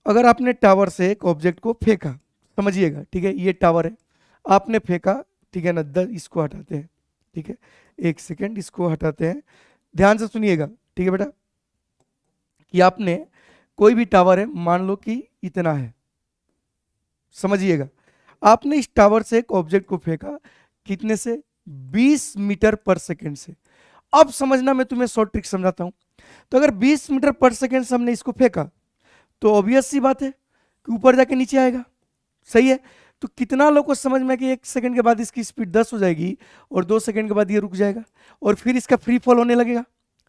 अगर आपने टावर से एक ऑब्जेक्ट को फेंका, समझिएगा, ठीक है, ये टावर है, आपने फेंका, ठीक है ना, इसको हटाते हैं, ठीक है, एक सेकेंड, इसको हटाते हैं, ध्यान से सुनिएगा। ठीक है बेटा, कि आपने कोई भी टावर है, मान लो कि इतना है, समझिएगा, आपने इस टावर से एक ऑब्जेक्ट को फेंका, कितने से, 20 मीटर पर सेकेंड से। अब समझना, मैं तुम्हें शॉर्ट ट्रिक समझाता हूं। तो अगर 20 मीटर पर सेकेंड से हमने इसको फेंका तो ऑब्वियस सी बात है कि ऊपर जाके नीचे आएगा, सही है। तो कितना लोगों को समझ में कि 1 सेकंड के बाद इसकी स्पीड 10 हो जाएगी और 2 सेकंड के बाद ये रुक जाएगा और फिर इसका फ्री फॉल होने लगेगा।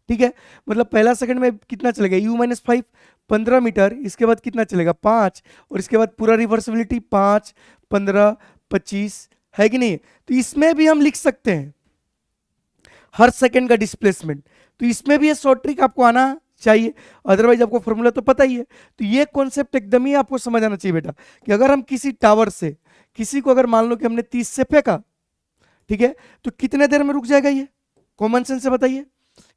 ठीक है, मतलब पहला सेकंड में कितना चलेगा, u माइनस 5, 15 मीटर, इसके बाद कितना चलेगा 5, और इसके बाद पूरा रिवर्सिबिलिटी 5, 15, 25, है कि नहीं। तो इसमें भी हम लिख सकते हैं हर सेकंड का डिस्प्लेसमेंट, तो इसमें भी ये शॉर्ट ट्रिक आपको आना चाहिए, अदरवाइज आपको फॉर्मूला तो पता ही है। तो ये कॉन्सेप्ट एकदम ही आपको समझ आना चाहिए बेटा, कि अगर हम किसी टावर से किसी को, अगर मान लो कि हमने 30 से फेंका, ठीक है, तो कितने देर में रुक जाएगा, ये कॉमन सेंस से बताइए,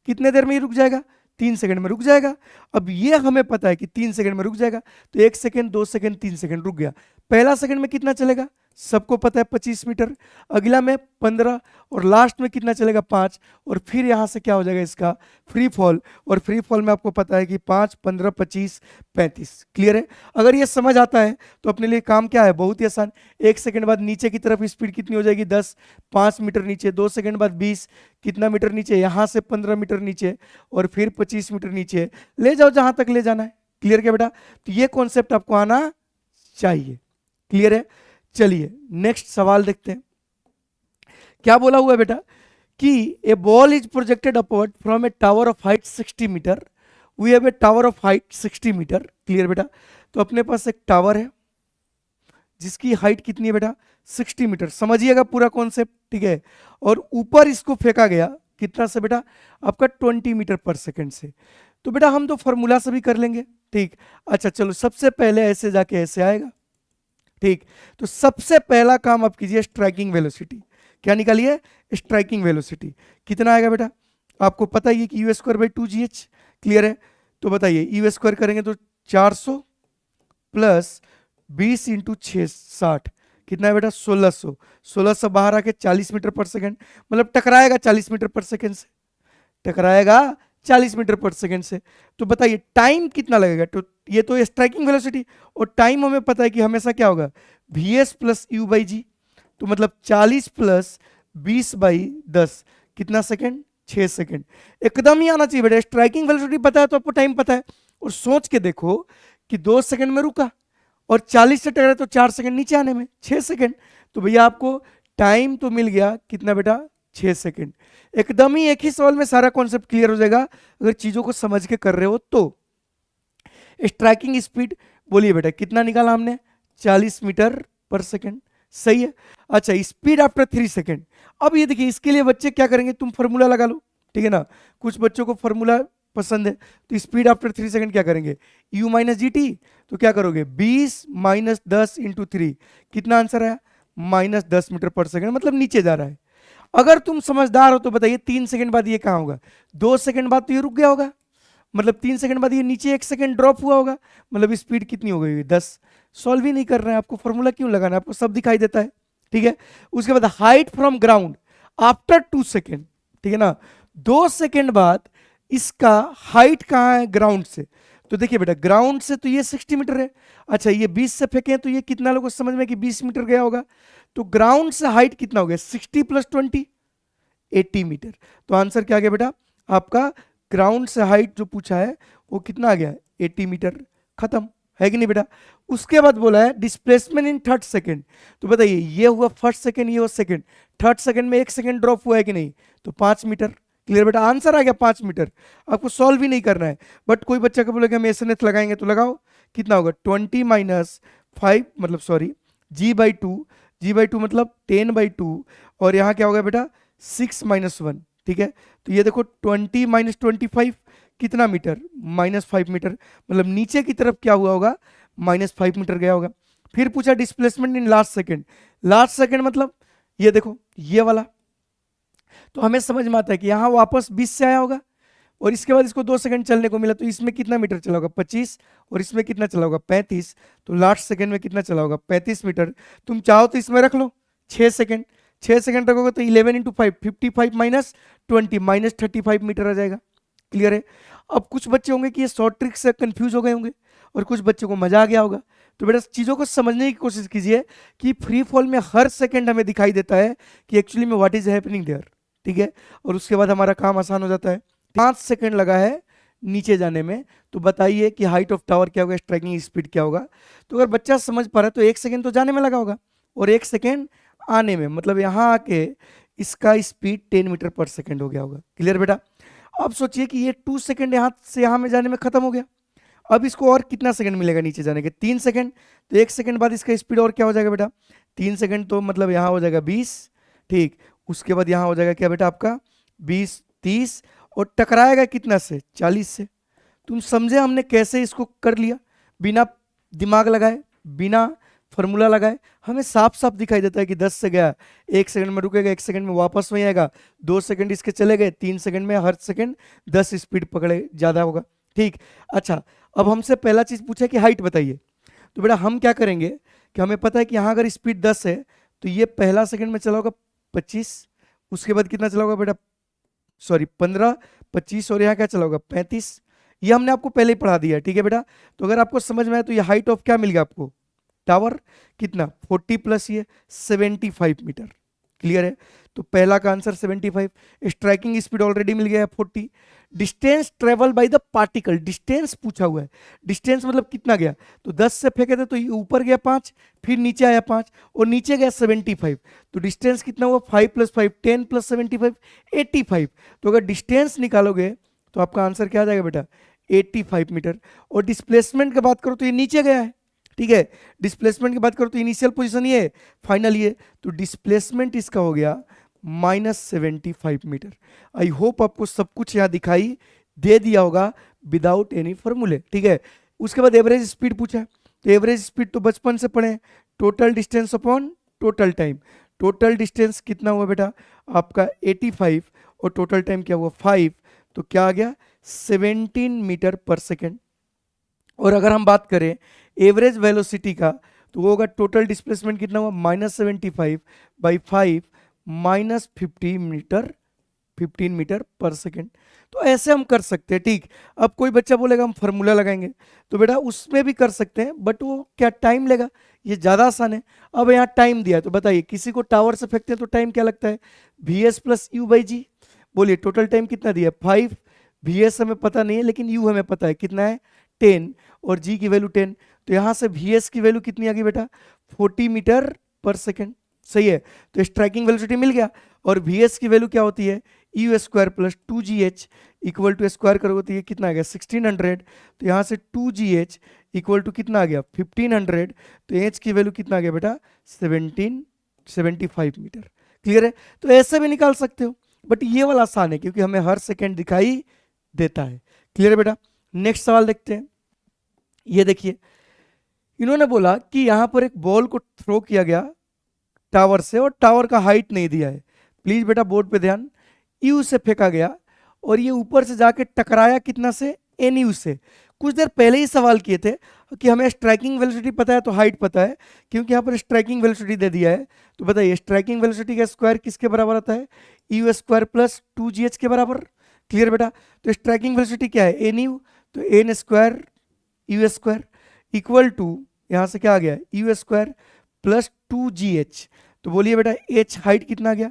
कितने देर में ये रुक जाएगा, 3 सेकंड में रुक जाएगा। अब ये हमें पता है कि 3 सेकंड में रुक जाएगा, तो 1 सेकंड, 2 सेकंड, 3 सेकंड रुक गया। पहला सेकंड में कितना चलेगा, सबको पता है 25 मीटर, अगला में 15, और लास्ट में कितना चलेगा 5, और फिर यहां से क्या हो जाएगा इसका फ्री फॉल, और फ्री फॉल में आपको पता है कि 5, 15, 25, 35। क्लियर है? अगर ये समझ आता है तो अपने लिए काम क्या है, बहुत ही आसान। 1 सेकंड बाद नीचे की तरफ स्पीड कितनी हो जाएगी 10, 5 मीटर नीचे, 2 सेकंड बाद 20, कितना मीटर नीचे, यहां से 15 मीटर नीचे, और फिर 25 मीटर नीचे, ले जाओ जहां तक ले जाना है। क्लियर क्या बेटा? तो ये कॉन्सेप्ट आपको आना चाहिए। क्लियर है? चलिए नेक्स्ट सवाल देखते हैं, क्या बोला हुआ है बेटा, कि a ball is projected upward from a tower of height 60 meter, we have a tower of height 60 meter. Clear बेटा? तो अपने पास एक टावर है जिसकी हाइट कितनी है बेटा, 60 मीटर, समझिएगा पूरा कॉन्सेप्ट। ठीक है, और ऊपर इसको फेंका गया कितना से बेटा, आपका 20 मीटर पर सेकेंड से। तो बेटा हम तो फॉर्मूला से भी कर लेंगे। ठीक, अच्छा चलो, सबसे पहले ऐसे जाके ऐसे आएगा। ठीक, तो सबसे पहला काम आप कीजिए, स्ट्राइकिंग वेलोसिटी। क्या निकालिए, स्ट्राइकिंग वेलोसिटी। कितना आएगा बेटा, आपको पता ही है कि you square by 2gh। Clear है? तो बताइए, यू स्क्वायर करेंगे तो 400 प्लस 20 इंटू 6, 60, कितना है बेटा 1600। 1600 बाहर आके 40 मीटर पर सेकेंड, मतलब टकराएगा 40 मीटर पर सेकेंड से, टकराएगा 40 मीटर पर सेकेंड से। तो बताइए टाइम कितना लगेगा, तो ये तो स्ट्राइकिंग वेलोसिटी, और टाइम हमें पता है कि हमेशा क्या होगा, vs plus u by g. तो मतलब 40 प्लस 20 बाई 10, कितना सेकेंड, 6 सेकेंड। एकदम ही आना चाहिए बेटा, स्ट्राइकिंग वेलोसिटी पता है तो आपको टाइम पता है। और सोच के देखो कि 2 सेकेंड में रुका और 40 से टकरा तो 4 सेकेंड नीचे आने में 6 सेकेंड। तो भैया आपको टाइम तो मिल गया कितना बेटा, 6 सेकेंड। एकदम ही एक ही सवाल में सारा कॉन्सेप्ट क्लियर हो जाएगा अगर चीजों को समझ के कर रहे हो तो। स्ट्राइकिंग स्पीड बोलिए बेटा कितना निकाला हमने, 40 मीटर पर सेकेंड, सही है। अच्छा, स्पीड आफ्टर 3 सेकेंड। अब ये देखिए, इसके लिए बच्चे क्या करेंगे, तुम फॉर्मूला लगा लो, ठीक है ना, कुछ बच्चों को फॉर्मूला पसंद है, तो स्पीड आफ्टर 3 सेकेंड क्या करेंगे, u माइनस जी टी। तो क्या करोगे, 20 माइनस 10 इंटू 3, कितना आंसर आया, माइनस 10 मीटर पर सेकेंड, मतलब नीचे जा रहा है। अगर तुम समझदार हो तो बताइए 3 सेकंड बाद ये कहां होगा, 2 सेकंड बाद तो ये रुक गया होगा, मतलब 3 सेकंड बाद ये नीचे 1 सेकंड ड्रॉप हुआ होगा, मतलब स्पीड कितनी हो गई 10। सॉल्व ही नहीं कर रहे हैं, आपको फॉर्मूला क्यों लगाना है, आपको सब दिखाई देता है, ठीक है। उसके बाद height from ground after 2 second, ठीक है ना, 2 सेकेंड बाद इसका हाइट कहाँ है ग्राउंड से। तो देखिए बेटा ग्राउंड से तो ये 60 मीटर है, अच्छा ये 20 से फेंके तो ये कितना लोगों को समझ में कि 20 मीटर गया होगा, तो ग्राउंड से हाइट कितना हो गया 60 + 20 80 मीटर। तो आंसर क्या आ गया बेटा आपका, ग्राउंड से हाइट जो पूछा है वो कितना आ गया 80 मीटर, खत्म है कि नहीं बेटा। उसके बाद बोला है डिस्प्लेसमेंट इन थर्ड सेकंड, तो बताइए ये हुआ फर्स्ट सेकंड, ये हुआ सेकंड, थर्ड सेकंड में 1 सेकंड ड्रॉप हुआ है कि नहीं, तो 5 मीटर। क्लियर बेटा, आंसर आ गया 5 मीटर, आपको सॉल्व भी नहीं करना है। बट कोई बच्चा को बोलेगा हम एस लगाएंगे, तो लगाओ, कितना होगा 20 - 5 मतलब सॉरी g/2, g/2 मतलब 10/2, और यहाँ क्या होगा बेटा 6 - 1, ठीक है। तो ये देखो 20 - 25 कितना मीटर, -5 मीटर, मतलब नीचे की तरफ क्या हुआ होगा -5 मीटर गया होगा। फिर पूछा displacement in last second, last second मतलब ये देखो ये वाला, तो हमें समझ में आता है कि यहाँ वापस 20 से आया होगा, और इसके बाद इसको 2 सेकंड चलने को मिला, तो इसमें कितना मीटर चला होगा 25, और इसमें कितना चला होगा 35, तो लास्ट सेकंड में कितना चला होगा 35 मीटर। तुम चाहो तो इसमें रख लो 6 सेकंड, 6 सेकंड रखोगे तो 11 × 5 55 - 20 -35 मीटर आ जाएगा। क्लियर है। अब कुछ बच्चे होंगे कि ये शॉर्ट ट्रिक से कंफ्यूज हो गए होंगे, और कुछ बच्चों को मजा आ गया होगा। तो बेटा चीज़ों को समझने की कोशिश कीजिए कि फ्री फॉल में हर सेकंड हमें दिखाई देता है कि एक्चुअली में व्हाट इज हैपनिंग देयर, ठीक है। और उसके बाद हमारा काम आसान हो जाता है। 5 सेकंड लगा है नीचे जाने में, तो बताइए कि हाइट ऑफ टावर क्या होगा, स्ट्राइकिंग स्पीड क्या होगा। तो अगर बच्चा समझ पा रहा है तो 1 सेकंड तो जाने में लगा होगा, और 1 सेकंड आने में, मतलब यहाँ आके इसका स्पीड 10 मीटर पर सेकंड हो गया होगा। क्लियर बेटा। अब सोचिए कि ये 2 सेकंड यहाँ से यहाँ में जाने में खत्म हो गया, अब इसको और कितना सेकंड मिलेगा नीचे जाने के, 3 सेकंड। तो 1 सेकंड बाद इसका स्पीड और क्या हो जाएगा बेटा 3 सेकंड, तो मतलब यहाँ हो जाएगा 20, ठीक। उसके बाद यहाँ हो जाएगा क्या बेटा आपका 20 30, और टकराएगा कितना से 40 से। तुम समझे हमने कैसे इसको कर लिया, बिना दिमाग लगाए, बिना फॉर्मूला लगाए, हमें साफ साफ दिखाई देता है कि 10 से गया, 1 सेकंड में रुकेगा, 1 सेकंड में वापस वहीं आएगा, 2 सेकंड इसके चले गए, 3 सेकंड में हर सेकंड 10 स्पीड पकड़े ज़्यादा होगा, ठीक। अच्छा अब हमसे पहला चीज़ पूछा कि हाइट बताइए, तो बेटा हम क्या करेंगे कि हमें पता है कि यहाँ अगर स्पीड 10 है तो ये पहला सेकंड में चला होगा 25, उसके बाद कितना चला होगा बेटा सॉरी 15 25, और यहाँ क्या चला होगा 35, ये हमने आपको पहले ही पढ़ा दिया है, ठीक है बेटा। तो अगर आपको समझ में आए तो ये हाइट ऑफ क्या मिल गया आपको टावर कितना 40 प्लस ये 75 मीटर। क्लियर है। तो पहला का आंसर 75, स्ट्राइकिंग स्पीड ऑलरेडी मिल गया है 40। Distance travel by the particle, distance पूछा हुआ है, डिस्टेंस मतलब कितना गया, तो 10 से फेंके थे तो ये ऊपर गया 5, फिर नीचे आया 5, और नीचे गया 75, तो डिस्टेंस कितना हुआ 5 + 5 10 + 75 85। तो अगर डिस्टेंस निकालोगे तो आपका आंसर क्या आ जाएगा बेटा 85 मीटर। और डिस्प्लेसमेंट की बात करो तो ये नीचे गया है, ठीक है। डिस्प्लेसमेंट की बात करो तो इनिशियल पोजीशन ये, फाइनल ये, तो डिस्प्लेसमेंट इसका हो गया -75 मीटर। आई होप आपको सब कुछ यहाँ दिखाई दे दिया होगा विदाउट एनी फॉर्मूले, ठीक है। उसके बाद एवरेज स्पीड पूछा है, तो एवरेज स्पीड तो बचपन से पढ़े, total distance upon total time. Total distance कितना हुआ बेटा आपका 85, और टोटल टाइम क्या हुआ 5, तो क्या आ गया 17 मीटर पर सेकेंड। और अगर हम बात करें एवरेज वेलोसिटी का, तो वो होगा टोटल डिस्प्लेसमेंट कितना हुआ -75 / 5 -15 मीटर पर सेकेंड। तो ऐसे हम कर सकते हैं, ठीक। अब कोई बच्चा बोलेगा हम फार्मूला लगाएंगे, तो बेटा उसमें भी कर सकते हैं, बट वो क्या टाइम लेगा, ये ज़्यादा आसान है। अब यहाँ टाइम दिया है, तो बताइए किसी को टावर से फेंकते हैं तो टाइम क्या लगता है VS + U/G। बोलिए टोटल टाइम कितना दिया है 5, VS हमें पता नहीं है लेकिन U हमें पता है कितना है 10, और G की वैल्यू 10, तो यहाँ से VS की वैल्यू कितनी आ गई बेटा 40 मीटर पर सेकेंड। सही है। तो स्ट्राइकिंग वेलोसिटी मिल गया, और VS की वैल्यू क्या होती है EU² + 2GH = स्क्वायर करोगे तो ये कितना आ गया 1600, तो यहाँ से 2GH = कितना आ गया 1500, तो H की वैल्यू कितना आ गया बेटा 75 मीटर। क्लियर है। तो ऐसे भी निकाल सकते हो, बट ये वाला आसान है क्योंकि हमें हर सेकेंड दिखाई देता है। क्लियर है बेटा। नेक्स्ट सवाल देखते हैं। ये देखिए इन्होंने बोला कि यहां पर एक बॉल को थ्रो किया गया टावर से, और टावर का हाइट नहीं दिया है। प्लीज बेटा बोर्ड पे ध्यान, यू से फेंका गया और ये ऊपर से जाके टकराया कितना से एन यू से। कुछ देर पहले ही सवाल किए थे कि हमें स्ट्राइकिंग वेलोसिटी पता है तो हाइट पता है, क्योंकि यहाँ पर स्ट्राइकिंग वेलोसिटी दे दिया है। तो बताइए स्ट्राइकिंग वेलोसिटी का स्क्वायर किसके बराबर आता है? यू स्क्वायर प्लस 2gh के बराबर। क्लियर बेटा? तो स्ट्राइकिंग वेलोसिटी क्या है? एन यू, तो n square u square equal to, यहाँ से क्या आ गया? U square plus 2gh। तो बोलिए बेटा h हाइट कितना आ गया?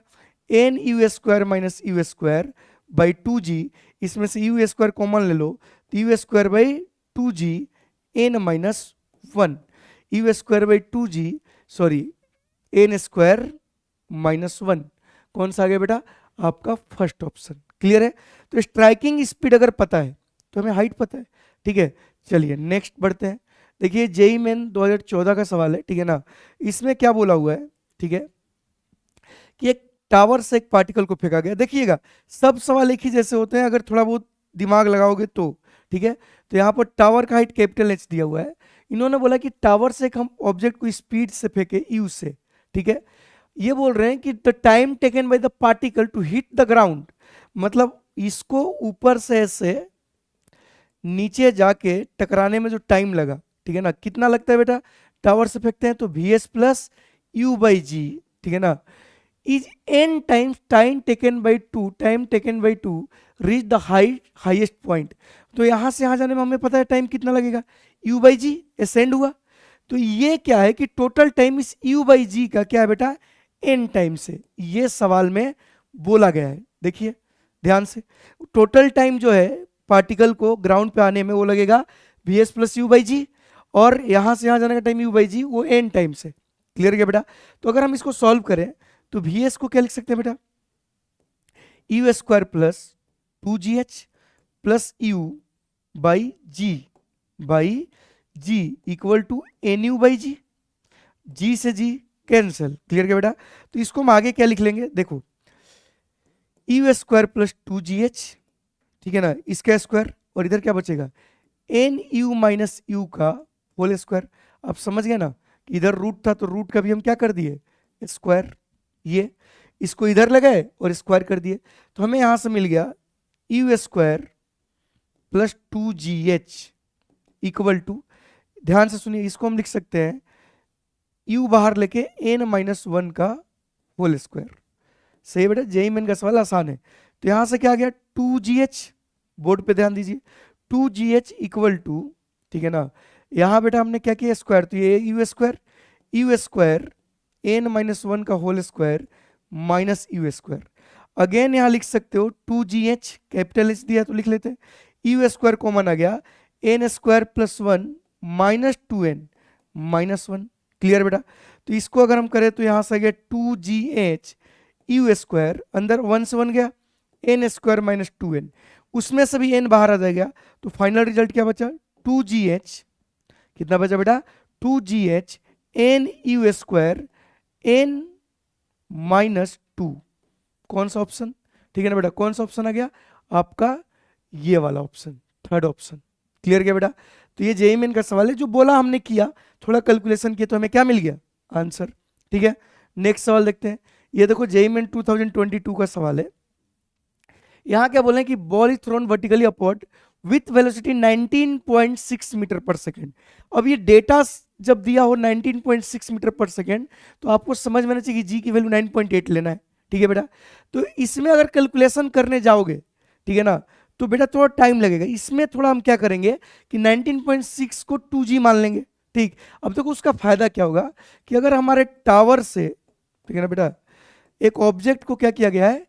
N u square minus u square by 2g, इसमें से यू स्क्वायर कॉमन ले लो, तो u square by 2g n minus 1, u square by 2g, sorry n square minus 1। कौन सा आ गया बेटा? आपका फर्स्ट ऑप्शन। क्लियर है? तो स्ट्राइकिंग स्पीड अगर पता है तो हमें हाइट पता है। ठीक है, चलिए नेक्स्ट बढ़ते हैं। देखिए जेई मेन 2014 का सवाल है, ठीक है ना। इसमें क्या बोला हुआ है, ठीक है, कि एक टावर से एक पार्टिकल को फेंका गया। देखिएगा सब सवाल एक ही जैसे होते हैं अगर थोड़ा बहुत दिमाग लगाओगे तो। ठीक है, तो यहाँ पर टावर का हाइट कैपिटल एच दिया हुआ है। इन्होंने बोला कि टावर से एक हम ऑब्जेक्ट को स्पीड से फेंके यू से। ठीक है, ये बोल रहे हैं कि the time taken by the particle to hit the ground, मतलब इसको ऊपर से ऐसे नीचे जाके टकराने में जो टाइम लगा, ठीक है ना, कितना लगता है बेटा? टावर से फेंकते हैं तो v S plus you by g, ठीक है ना, is n times time taken by to reach the highest point. तो यहां से यहां जाने में हमें पता है टाइम कितना लगेगा? यू बाई जी एसेंड हुआ, तो ये क्या है कि टोटल टाइम इस यू बाई जी का क्या है बेटा? एन टाइम से। ये सवाल में बोला गया है, देखिए ध्यान से। टोटल टाइम जो है पार्टिकल को ग्राउंड पे आने में वो लगेगा v S plus you by g, और यहां से यहां जाने का टाइम यू बाई जी वो एन टाइम से। क्लियर गया बेटा? तो अगर हम इसको सॉल्व करें तो वी एस को क्या लिख सकते हैं बेटा? U square plus 2gh plus you by g equal to n u by g, g से जी कैंसिल। क्लियर क्या बेटा? तो इसको हम आगे क्या लिख लेंगे, देखो यू स्क्वायर प्लस 2gh, ठीक है ना, इसका स्क्वायर, और इधर क्या बचेगा? एन यू माइनस यू का होल स्क्वायर। अब समझ गए ना कि इधर रूट था तो रूट का भी हम क्या कर दिए? स्क्वायर। ये इसको इधर लगाए और स्क्वायर कर दिए, तो हमें यहां से मिल गया u square plus 2gh equal to, ध्यान से सुनिए, इसको हम लिख सकते हैं यू बाहर लेके एन माइनस 1 का होल स्क्वायर। सही बेटा? जेई मेन का सवाल आसान है। तो यहां से क्या आ गया? 2gh, बोर्ड पे ध्यान दीजिए, 2gh इक्वल टू, ठीक है ना, यहां बेटा हमने क्या किया? स्क्वायर, तो ये यू स्क्वायर एन माइनस 1 का whole square minus u square. Again यहां लिख सकते हो 2gh, कैपिटल एच दिया तो लिख लेते हैं, यू स्क्वायर कॉमन आ गया, n square plus 1 minus 2n minus 1। Clear बेटा? तो इसको अगर हम करें तो यहां से आ गया 2gh यू स्क्वायर, अंदर 1 से 1 गया, एन स्क्वायर माइनस 2n, उसमें से भी n बाहर आ जाएगा, तो फाइनल रिजल्ट क्या बचा? 2gh, कितना बचा बेटा? 2gh n u square n minus 2। कौन सा ऑप्शन? ठीक है ना बेटा? कौन सा ऑप्शन आ गया आपका? ये वाला ऑप्शन, थर्ड ऑप्शन। क्लियर क्या बेटा? तो ये जेई मेन का सवाल है, जो बोला हमने किया, थोड़ा कैलकुलेशन किया तो हमें क्या मिल गया? आंसर। ठीक है, नेक्स्ट सवाल देखते हैं। ये देखो जेई मेन 2022 का सवाल है। यहां क्या बोले कि ball is thrown vertically upward with velocity 19.6 metre per second. अब ये डेटा जब दिया हो 19.6 मीटर पर सेकेंड, तो आपको समझ में आना चाहिए कि जी की वैल्यू 9.8 लेना है। ठीक है बेटा? तो इसमें अगर कैलकुलेशन करने जाओगे, ठीक है ना, तो बेटा थोड़ा टाइम लगेगा। इसमें थोड़ा हम क्या करेंगे कि 19.6 को 2g मान लेंगे। ठीक, अब देखो उसका फायदा क्या होगा कि अगर हमारे टावर से, ठीक है ना बेटा, एक ऑब्जेक्ट को क्या किया गया है?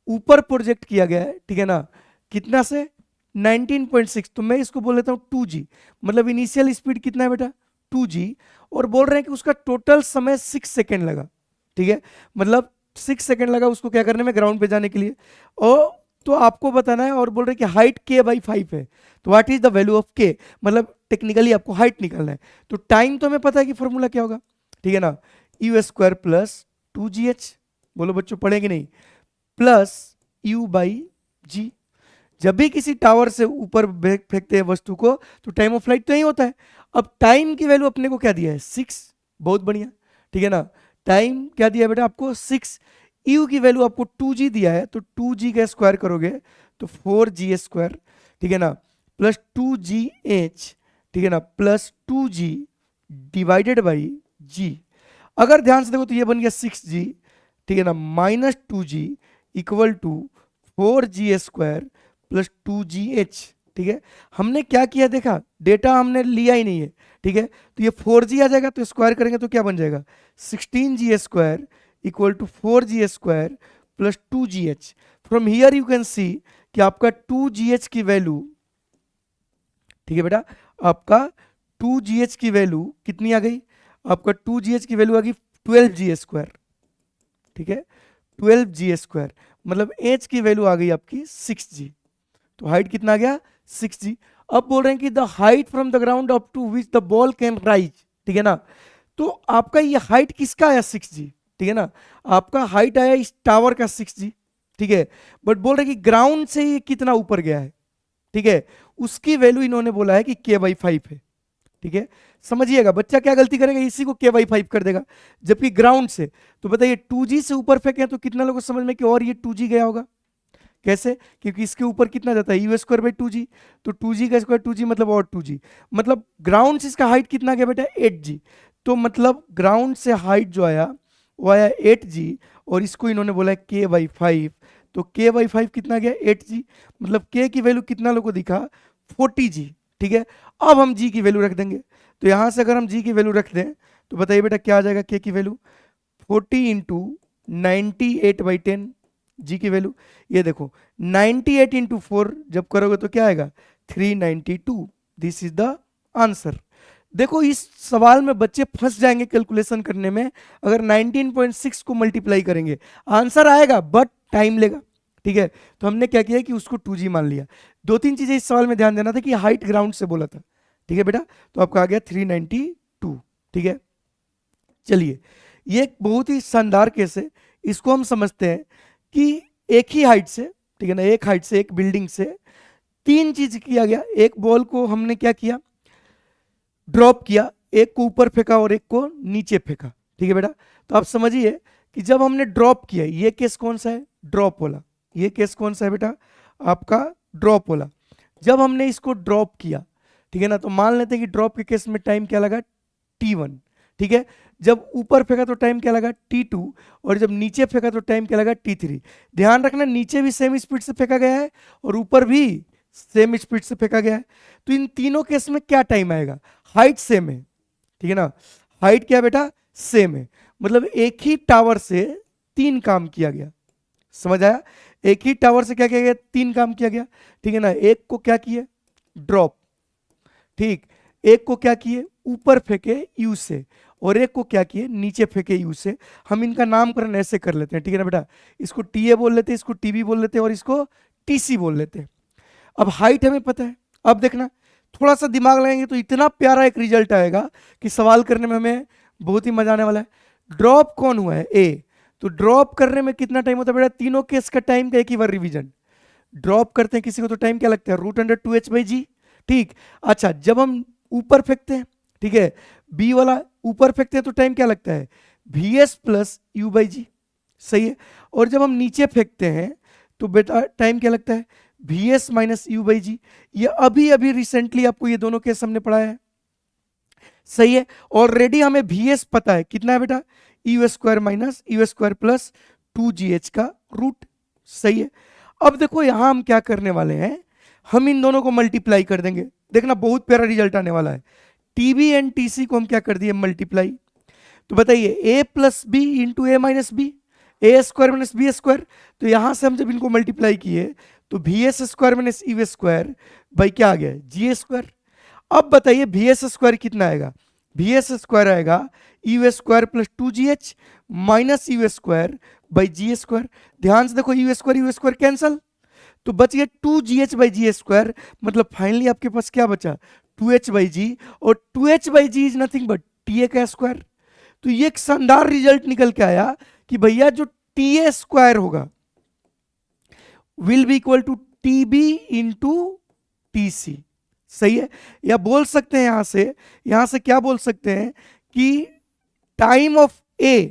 ऊपर प्रोजेक्ट किया गया है, ठीक है ना, कितना से? 19.6, तो मैं इसको बोल लेता हूँ 2g, मतलब इनिशियल स्पीड कितना है बेटा? 2g, और बोल रहे हैं कि उसका टोटल समय 6 सेकेंड लगा। ठीक है, मतलब 6 सेकेंड लगा उसको क्या करने में? ग्राउंड पे जाने के लिए। और तो आपको बताना है, और बोल रहे हैं कि हाइट k बाई 5 है, तो what is the value of k, मतलब टेक्निकली आपको हाइट निकालना है। तो टाइम तो हमें पता है कि फॉर्मूला क्या होगा, ठीक है ना, यू स्क्वायर प्लस 2gh, बोलो बच्चों पढ़ेंगे नहीं, प्लस यू बाई जी। जब भी किसी टावर से ऊपर फेंकते हैं वस्तु को तो टाइम ऑफ फ्लाइट तो यही होता है। अब टाइम की वैल्यू अपने को क्या दिया है? 6, बहुत बढ़िया। ठीक है ना, टाइम क्या दिया बेटा आपको? 6। यू की वैल्यू आपको 2g दिया है, तो 2g का स्क्वायर करोगे तो 4g स्क्वायर, ठीक है ना, प्लस 2gh, ठीक है ना, plus 2g divided by g। अगर ध्यान से देखो तो ये बन गया 6g, ठीक है ना, minus 2g equal to 4g² प्लस 2gh। ठीक है, हमने क्या किया देखा, डेटा हमने लिया ही नहीं है। ठीक है, तो ये 4g आ जाएगा, तो स्क्वायर करेंगे तो क्या बन जाएगा, 16g² इक्वल टू 4g² प्लस 2gh। From here you can see कि आपका 2gh की वैल्यू, ठीक है बेटा, आपका 2gh की वैल्यू कितनी आ गई, आपका 2gh की वैल्यू आ गई 12g²। ठीक है, 12g², मतलब h की वैल्यू आ गई आपकी 6g। तो हाइट कितना आ गया, 6g। अब बोल रहे हैं कि the height from the ground up to which the ball can rise, ठीक है ना, तो आपका ये हाइट किसका आया 6g, ठीक है ना, आपका हाइट आया इस टावर का 6g। ठीक है, बट बोल रहे हैं कि ग्राउंड से ये कितना ऊपर गया है, ठीक है, उसकी वैल्यू इन्होंने बोला है कि k/5 है। ठीक है, समझिएगा बच्चा क्या गलती करेगा, इसी को k/5 कर देगा, जबकि ग्राउंड से, तो बताइए 2g से ऊपर फेंके तो कितना लोगों को समझ में कि और ये 2g गया होगा, कैसे, क्योंकि इसके ऊपर कितना जाता है u²/2g, तो 2g का स्क्वायर 2g मतलब और 2g, मतलब ग्राउंड से इसका हाइट कितना गया बेटा 8g। तो मतलब ग्राउंड से हाइट जो आया वो आया 8g, और इसको इन्होंने बोला है k/5, तो k/5 कितना गया 8g, मतलब k की वैल्यू कितना लोगों को दिखा 40g। ठीक है, अब हम g की वैल्यू रख देंगे, तो यहां से अगर हम g की वैल्यू रख दें तो बताइए बेटा क्या आ जाएगा, k की वैल्यू 40 इंटू 98/10, जी की वैल्यू ये देखो 98 इंटू 4 जब करोगे तो क्या आएगा 392। This is the answer. देखो इस सवाल में बच्चे फंस जाएंगे कैलकुलेशन करने में, अगर 19.6 को मल्टीप्लाई करेंगे आंसर आएगा बट टाइम लेगा। ठीक है, तो हमने क्या किया कि उसको 2g मान लिया। दो तीन चीजें इस सवाल में ध्यान देना था कि हाइट ग्राउंड से बोला था। ठीक है बेटा, तो आपका आ गया 392। ठीक है, चलिए ये एक बहुत ही शानदार केस है, इसको हम समझते हैं कि एक ही हाइट से, ठीक है ना, एक हाइट से एक बिल्डिंग से तीन चीज किया गया। एक बॉल को हमने क्या किया, ड्रॉप किया, एक को ऊपर फेंका और एक को नीचे फेंका। ठीक है बेटा, तो आप समझिए कि जब हमने ड्रॉप किया, ये केस कौन सा है, ड्रॉप वाला, ये केस कौन सा है बेटा, आपका ड्रॉप वाला। जब हमने इसको ड्रॉप किया, ठीक है ना, तो मान लेते हैं कि ड्रॉप के केस में टाइम क्या लगा t1। ठीक है, जब ऊपर फेंका तो टाइम क्या लगा t2, और जब नीचे फेंका तो टाइम क्या लगा t3। ध्यान रखना नीचे भी सेम स्पीड से फेंका गया है और ऊपर भी सेम स्पीड से फेंका गया है, तो इन तीनों केस में क्या टाइम आएगा, हाइट सेम है। ठीक है ना, हाइट क्या बेटा सेम है, मतलब एक ही टावर से तीन काम किया गया। समझ आया, एक ही टावर से क्या किया गया, तीन काम किया गया। ठीक है ना, एक को क्या किए ड्रॉप, ठीक, एक को क्या किए ऊपर फेंके यू से, और एक को क्या किए नीचे फेंके यू से। हम इनका नामकरण ऐसे कर लेते हैं, ठीक है ना बेटा, इसको टीए बोल लेते हैं, इसको टीबी बोल लेते हैं, और इसको टीसी बोल लेते हैं। अब हाइट हमें पता है, अब देखना थोड़ा सा दिमाग लगाएंगे तो इतना प्यारा एक रिजल्ट आएगा कि सवाल करने में हमें बहुत ही मजा आने वाला है। ड्रॉप कौन हुआ है ए, तो ड्रॉप करने में कितना टाइम होता है बेटा, तीनों केस का टाइम का एक ही बार रिवीजन। ड्रॉप करते हैं किसी को तो टाइम क्या लगता है √2h/g। ठीक, अच्छा जब हम ऊपर फेंकते हैं, ठीक है, बी वाला ऊपर फेंकते हैं तो टाइम क्या लगता है vs + u/g। सही है, और जब हम नीचे फेंकते हैं तो बेटा टाइम क्या लगता है vs - u/g। ये अभी अभी रिसेंटली आपको ये दोनों केस हमने पढ़ाया है। सही है, ऑलरेडी हमें vs पता है कितना है बेटा u² - u² प्लस 2gh का रूट। सही है, अब देखो यहां हम क्या करने वाले हैं, हम इन दोनों को मल्टीप्लाई कर देंगे। देखना बहुत प्यारा रिजल्ट आने वाला है। टीबी एंड टीसी को हम क्या कर दिए मल्टीप्लाई, तो बताइए a + b into a - b, a² - b²। तो यहां से हम जब इनको मल्टीप्लाई किए तो vs² - u² बाई क्या आ गया g²। अब बताइए vs² कितना आएगा, vs² आएगा u² plus 2gh minus u² by g²। ध्यान से देखो u² कैंसल, तो बच गया 2gh/g², मतलब फाइनली आपके पास क्या बचा 2h/g, और 2h/g is nothing but TA का स्क्वायर। तो ये एक शानदार रिजल्ट निकल के आया कि भैया जो TA² होगा will be equal to TB into TC। सही है, या बोल सकते हैं यहां से क्या बोल सकते हैं कि टाइम ऑफ A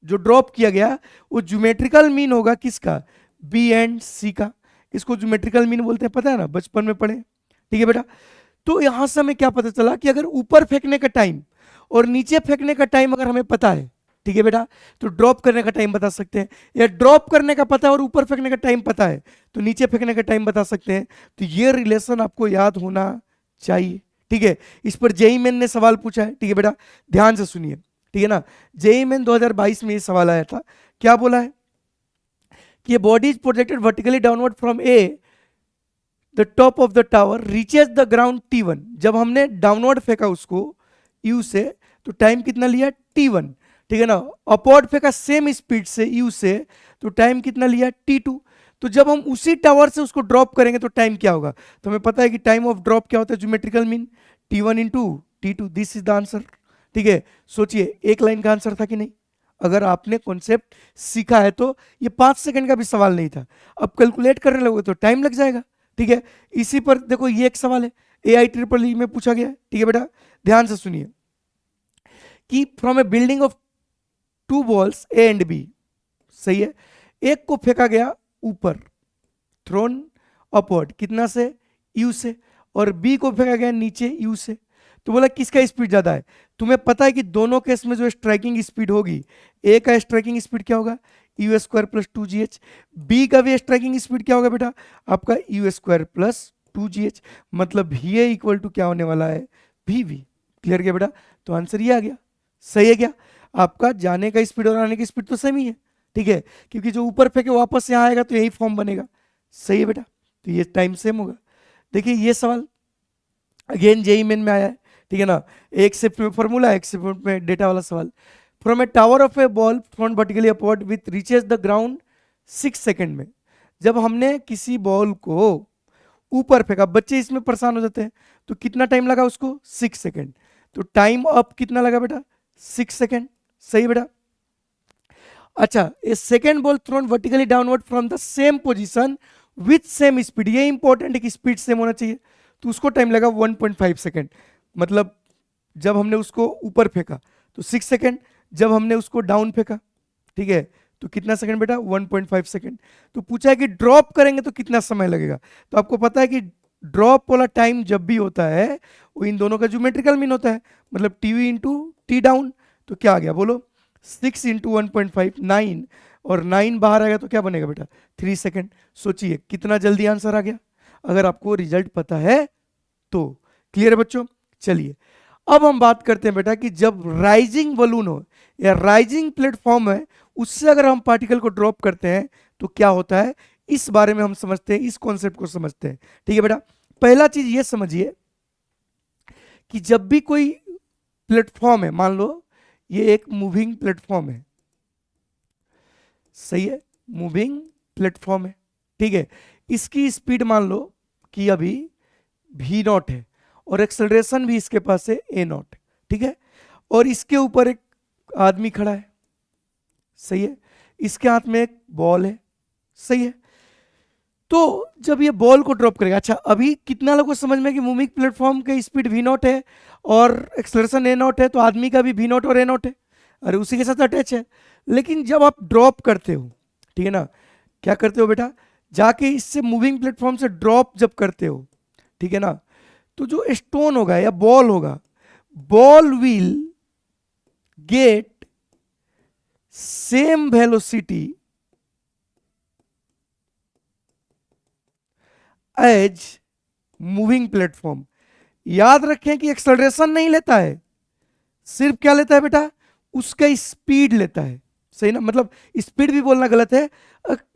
जो ड्रॉप किया गया वो ज्योमेट्रिकल मीन होगा किसका, B एंड C का। इसको ज्योमेट्रिकल मीन बोलते हैं, पता है ना, बचपन में पढ़े। ठीक है बेटा। तो यहां से हमें क्या पता चला कि अगर ऊपर फेंकने का टाइम और नीचे फेंकने का टाइम अगर हमें पता है, ठीक है बेटा, तो ड्रॉप करने का टाइम बता सकते हैं, या ड्रॉप करने का पता है और ऊपर फेंकने का टाइम पता है तो नीचे फेंकने का टाइम बता सकते हैं। तो ये रिलेशन आपको याद होना चाहिए, ठीक है। इस पर जेईई मेन ने सवाल पूछा है, ठीक है बेटा, ध्यान से सुनिए, ठीक है ना। जेईई मेन 2022 में ये सवाल आया था, क्या बोला है कि body is projected vertically downward from A the top of the tower reaches the ground T1। जब हमने डाउनवर्ड फेंका उसको U से तो टाइम कितना लिया T1, ठीक है ना। अपवर्ड फेंका सेम स्पीड से U से तो टाइम कितना लिया T2। तो जब हम उसी टावर से उसको ड्रॉप करेंगे तो टाइम क्या होगा, तो हमें पता है कि टाइम ऑफ ड्रॉप क्या होता है, geometrical mean T1 into T2, this is the answer, ठीक है। सोचिए एक लाइन का आंसर था कि नहीं, अगर आपने कॉन्सेप्ट सीखा है तो ये 5 सेकंड का भी सवाल नहीं था। अब कैलकुलेट करने लगोगे तो टाइम लग जाएगा, ठीक है। इसी पर देखो ये एक सवाल है AIEEE में पूछा गया है, ठीक है बेटा, ध्यान से सुनिए कि from A building of 2 balls A and B, सही है, एक को फेंका गया ऊपर, थ्रोन अपवर्ड, कितना से U से, और B को फेंका गया नीचे U से। तो बोला किसका स्पीड ज्यादा है, तुम्हें पता है कि दोनों केस में जो स्ट्राइकिंग स्पीड होगी, ए का स्ट्राइकिंग स्पीड क्या होगा you square plus 2GH, B का भी स्ट्राइकिंग स्पीड क्या होगा बेटा आपका यू स्क्वायर प्लस 2GH, मतलब VA इक्वल टू क्या होने वाला है VV। क्लियर क्या बेटा, तो आंसर ये आ गया, सही है क्या, आपका जाने का स्पीड और आने की स्पीड तो सेम ही है, ठीक है, क्योंकि जो ऊपर फेंके वापस यहाँ आएगा तो यही फॉर्म बनेगा, सही है बेटा, तो ये टाइम सेम होगा। देखिए ये सवाल अगेन जेईई मेन में आया है, ठीक है ना, एक शिफ्ट में फॉर्मूला, एक शिफ्ट में डेटा वाला सवाल। From a tower of A ball from vertically upward with reaches the ground 6 second में, जब हमने किसी बॉल को ऊपर फेंका, बच्चे इसमें परेशान हो जाते हैं, तो कितना टाइम लगा उसको 6 सेकंड, तो टाइम अप कितना लगा बेटा 6 सेकंड, सही बेटा। अच्छा, a second ball thrown vertically downward from the same position with same speed, ये इंपॉर्टेंट है कि स्पीड सेम होना चाहिए, तो उसको टाइम लगा 1.5 सेकंड, मतलब जब हमने उसको ऊपर फेंका तो 6 सेकंड, जब हमने उसको डाउन फेंका, ठीक है, तो कितना सेकंड बेटा 1.5 सेकंड। तो पूछा है कि ड्रॉप करेंगे तो कितना समय लगेगा, तो आपको पता है कि ड्रॉप वाला टाइम जब भी होता है वो इन दोनों का ज्योमेट्रिकल मीन होता है, मतलब TV इंटू टी डाउन, तो क्या आ गया बोलो 6 इंटू 1.5 9, और 9 बाहर आएगा तो क्या बनेगा बेटा 3 सेकंड। सोचिए कितना जल्दी आंसर आ गया, अगर आपको रिजल्ट पता है तो। क्लियर है बच्चों, चलिए अब हम बात करते हैं बेटा कि जब राइजिंग बलून हो या राइजिंग प्लेटफॉर्म है उससे अगर हम पार्टिकल को ड्रॉप करते हैं तो क्या होता है, इस बारे में हम समझते हैं, इस कॉन्सेप्ट को समझते हैं, ठीक है बेटा। पहला चीज ये समझिए कि जब भी कोई प्लेटफॉर्म है, मान लो ये एक मूविंग प्लेटफॉर्म है, सही है, मूविंग प्लेटफॉर्म है, ठीक है, इसकी स्पीड मान लो कि अभी V0 है और एक्सेलरेशन भी इसके पास है A0, ठीक है, और इसके ऊपर एक आदमी खड़ा है, सही है, इसके हाथ में एक बॉल है, सही है। तो जब ये बॉल को ड्रॉप करेगा, अच्छा अभी कितना लोगों को समझ में कि मूविंग प्लेटफॉर्म के स्पीड V0 है और एक्सेलरेशन A0 है, तो आदमी का भी V0 और A0 है, अरे उसी के साथ अटैच है। लेकिन जब आप ड्रॉप करते हो, ठीक है ना, क्या करते हो बेटा, जाके इससे मूविंग प्लेटफॉर्म से ड्रॉप जब करते हो, ठीक है ना, तो जो स्टोन होगा या बॉल होगा, ball will get same velocity as moving platform. याद रखें कि एक्सेलरेशन नहीं लेता है, सिर्फ क्या लेता है बेटा, उसका स्पीड लेता है, सही ना, मतलब स्पीड भी बोलना गलत है,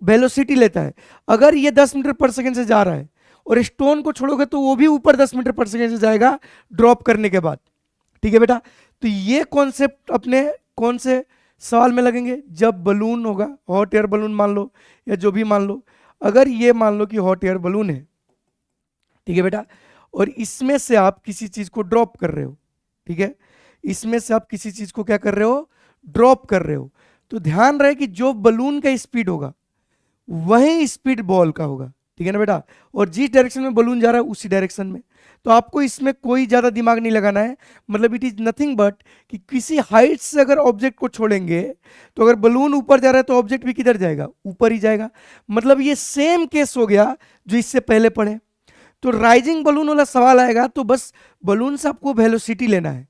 वेलोसिटी लेता है। अगर ये 10 मीटर पर सेकेंड से जा रहा है और स्टोन को छोड़ोगे तो वो भी ऊपर 10 मीटर पर सेकेंड से जाएगा ड्रॉप करने के बाद, ठीक है बेटा। तो ये कॉन्सेप्ट अपने कौन से सवाल में लगेंगे, जब बलून होगा, हॉट एयर बलून मान लो या जो भी मान लो, अगर ये मान लो कि हॉट एयर बलून है, ठीक है बेटा, और इसमें से आप किसी चीज को ड्रॉप कर रहे हो, ठीक है, इसमें से आप किसी चीज को क्या कर रहे हो, ड्रॉप कर रहे हो, तो ध्यान रहे कि जो बलून का स्पीड होगा वही स्पीड बॉल का होगा, ठीक है ना बेटा, और जिस डायरेक्शन में बलून जा रहा है उसी डायरेक्शन में। तो आपको इसमें कोई ज्यादा दिमाग नहीं लगाना है, मतलब इट इज नथिंग बट कि किसी हाइट से अगर ऑब्जेक्ट को छोड़ेंगे तो अगर बलून ऊपर जा रहा है तो ऑब्जेक्ट भी किधर जाएगा, ऊपर ही जाएगा। मतलब ये सेम केस हो गया जो इससे पहले पढ़े, तो राइजिंग बलून वाला सवाल आएगा तो बस बलून से आपको वेलोसिटी लेना है,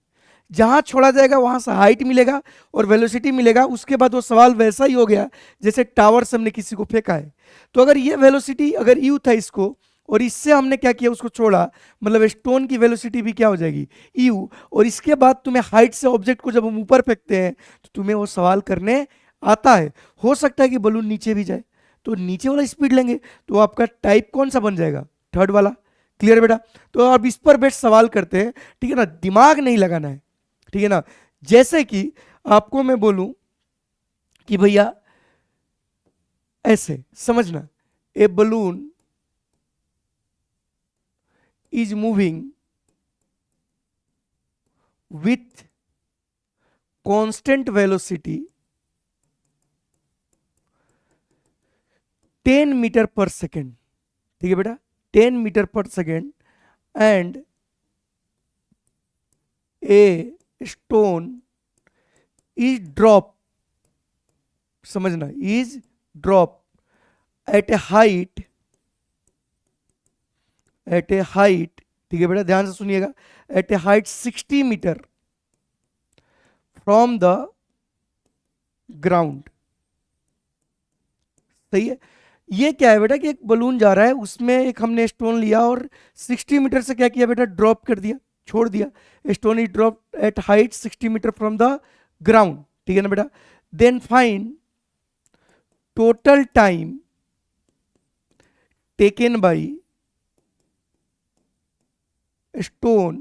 जहां छोड़ा जाएगा वहां से हाइट मिलेगा और वेलोसिटी मिलेगा। उसके बाद वो सवाल वैसा ही हो गया जैसे टावर से हमने किसी को फेंका है। तो अगर ये वेलोसिटी अगर यू था इसको, और इससे हमने क्या किया उसको छोड़ा, मतलब स्टोन की वेलोसिटी भी क्या हो जाएगी यू। और इसके बाद तुम्हें हाइट से ऑब्जेक्ट को जब हम ऊपर फेंकते हैं तो तुम्हें वो सवाल करने आता है। हो सकता है कि बलून नीचे भी जाए, तो नीचे वाला स्पीड लेंगे, तो आपका टाइप कौन सा बन जाएगा, थर्ड वाला। क्लियर बेटा? तो अब इस पर बेस्ट सवाल करते हैं, ठीक है ना, दिमाग नहीं लगाना है, ठीक है ना। जैसे कि आपको मैं बोलूं कि भैया ऐसे समझना, a balloon is moving with constant velocity 10 meter per second, ठीक है बेटा, 10 meter per second, and a stone is drop, समझना, is drop at a height, at a height, ठीक है बेटा ध्यान से सुनिएगा, at a height 60 metre from the ground. सही है। ये क्या है बेटा कि एक बलून जा रहा है, उसमें एक हमने स्टोन लिया और 60 मीटर से क्या किया बेटा, ड्रॉप कर दिया, छोड़ दिया। Stone is drop at height 60 metre from the ground, ठीक है ना बेटा। Then find total time taken by stone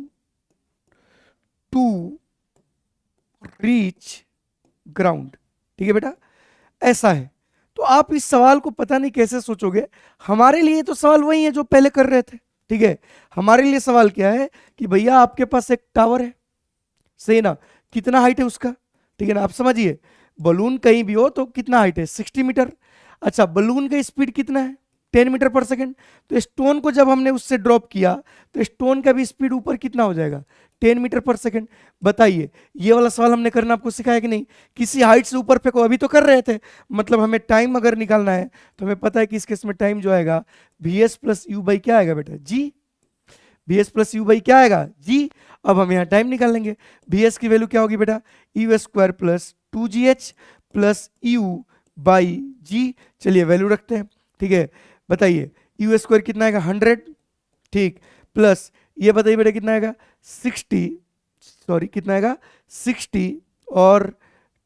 to reach ground, ठीक है बेटा। ऐसा है। तो आप इस सवाल को पता नहीं कैसे सोचोगे, हमारे लिए तो सवाल वही है जो पहले कर रहे थे, ठीक है। हमारे लिए सवाल क्या है कि भैया आपके पास एक टावर है, सही ना, कितना हाइट है उसका, ठीक है ना। आप समझिए, बलून कहीं भी हो तो कितना हाइट है, 60 मीटर। अच्छा, बलून का स्पीड कितना है, 10 मीटर पर सेकेंड। तो स्टोन को जब हमने उससे ड्रॉप किया तो स्टोन का भी स्पीड ऊपर कितना हो जाएगा, 10 मीटर पर सेकेंड। बताइए, ये वाला सवाल हमने करना आपको सिखाया कि नहीं, किसी हाइट से ऊपर फेंको, अभी तो कर रहे थे। मतलब हमें टाइम अगर निकालना है तो हमें पता है कि इस केस में टाइम जो आएगा V S plus you by क्या आएगा बेटा, जी। V S plus you by क्या आएगा, जी। अब हम यहाँ टाइम निकाल लेंगे, वी एस की वैल्यू क्या होगी बेटा, u square plus 2gh plus you by जी। चलिए वैल्यू रखते हैं, ठीक है। बताइए, यू स्क्वायर कितना आएगा 100, ठीक, प्लस ये बताइए बेटा कितना आएगा 60, सॉरी कितना आएगा 60 और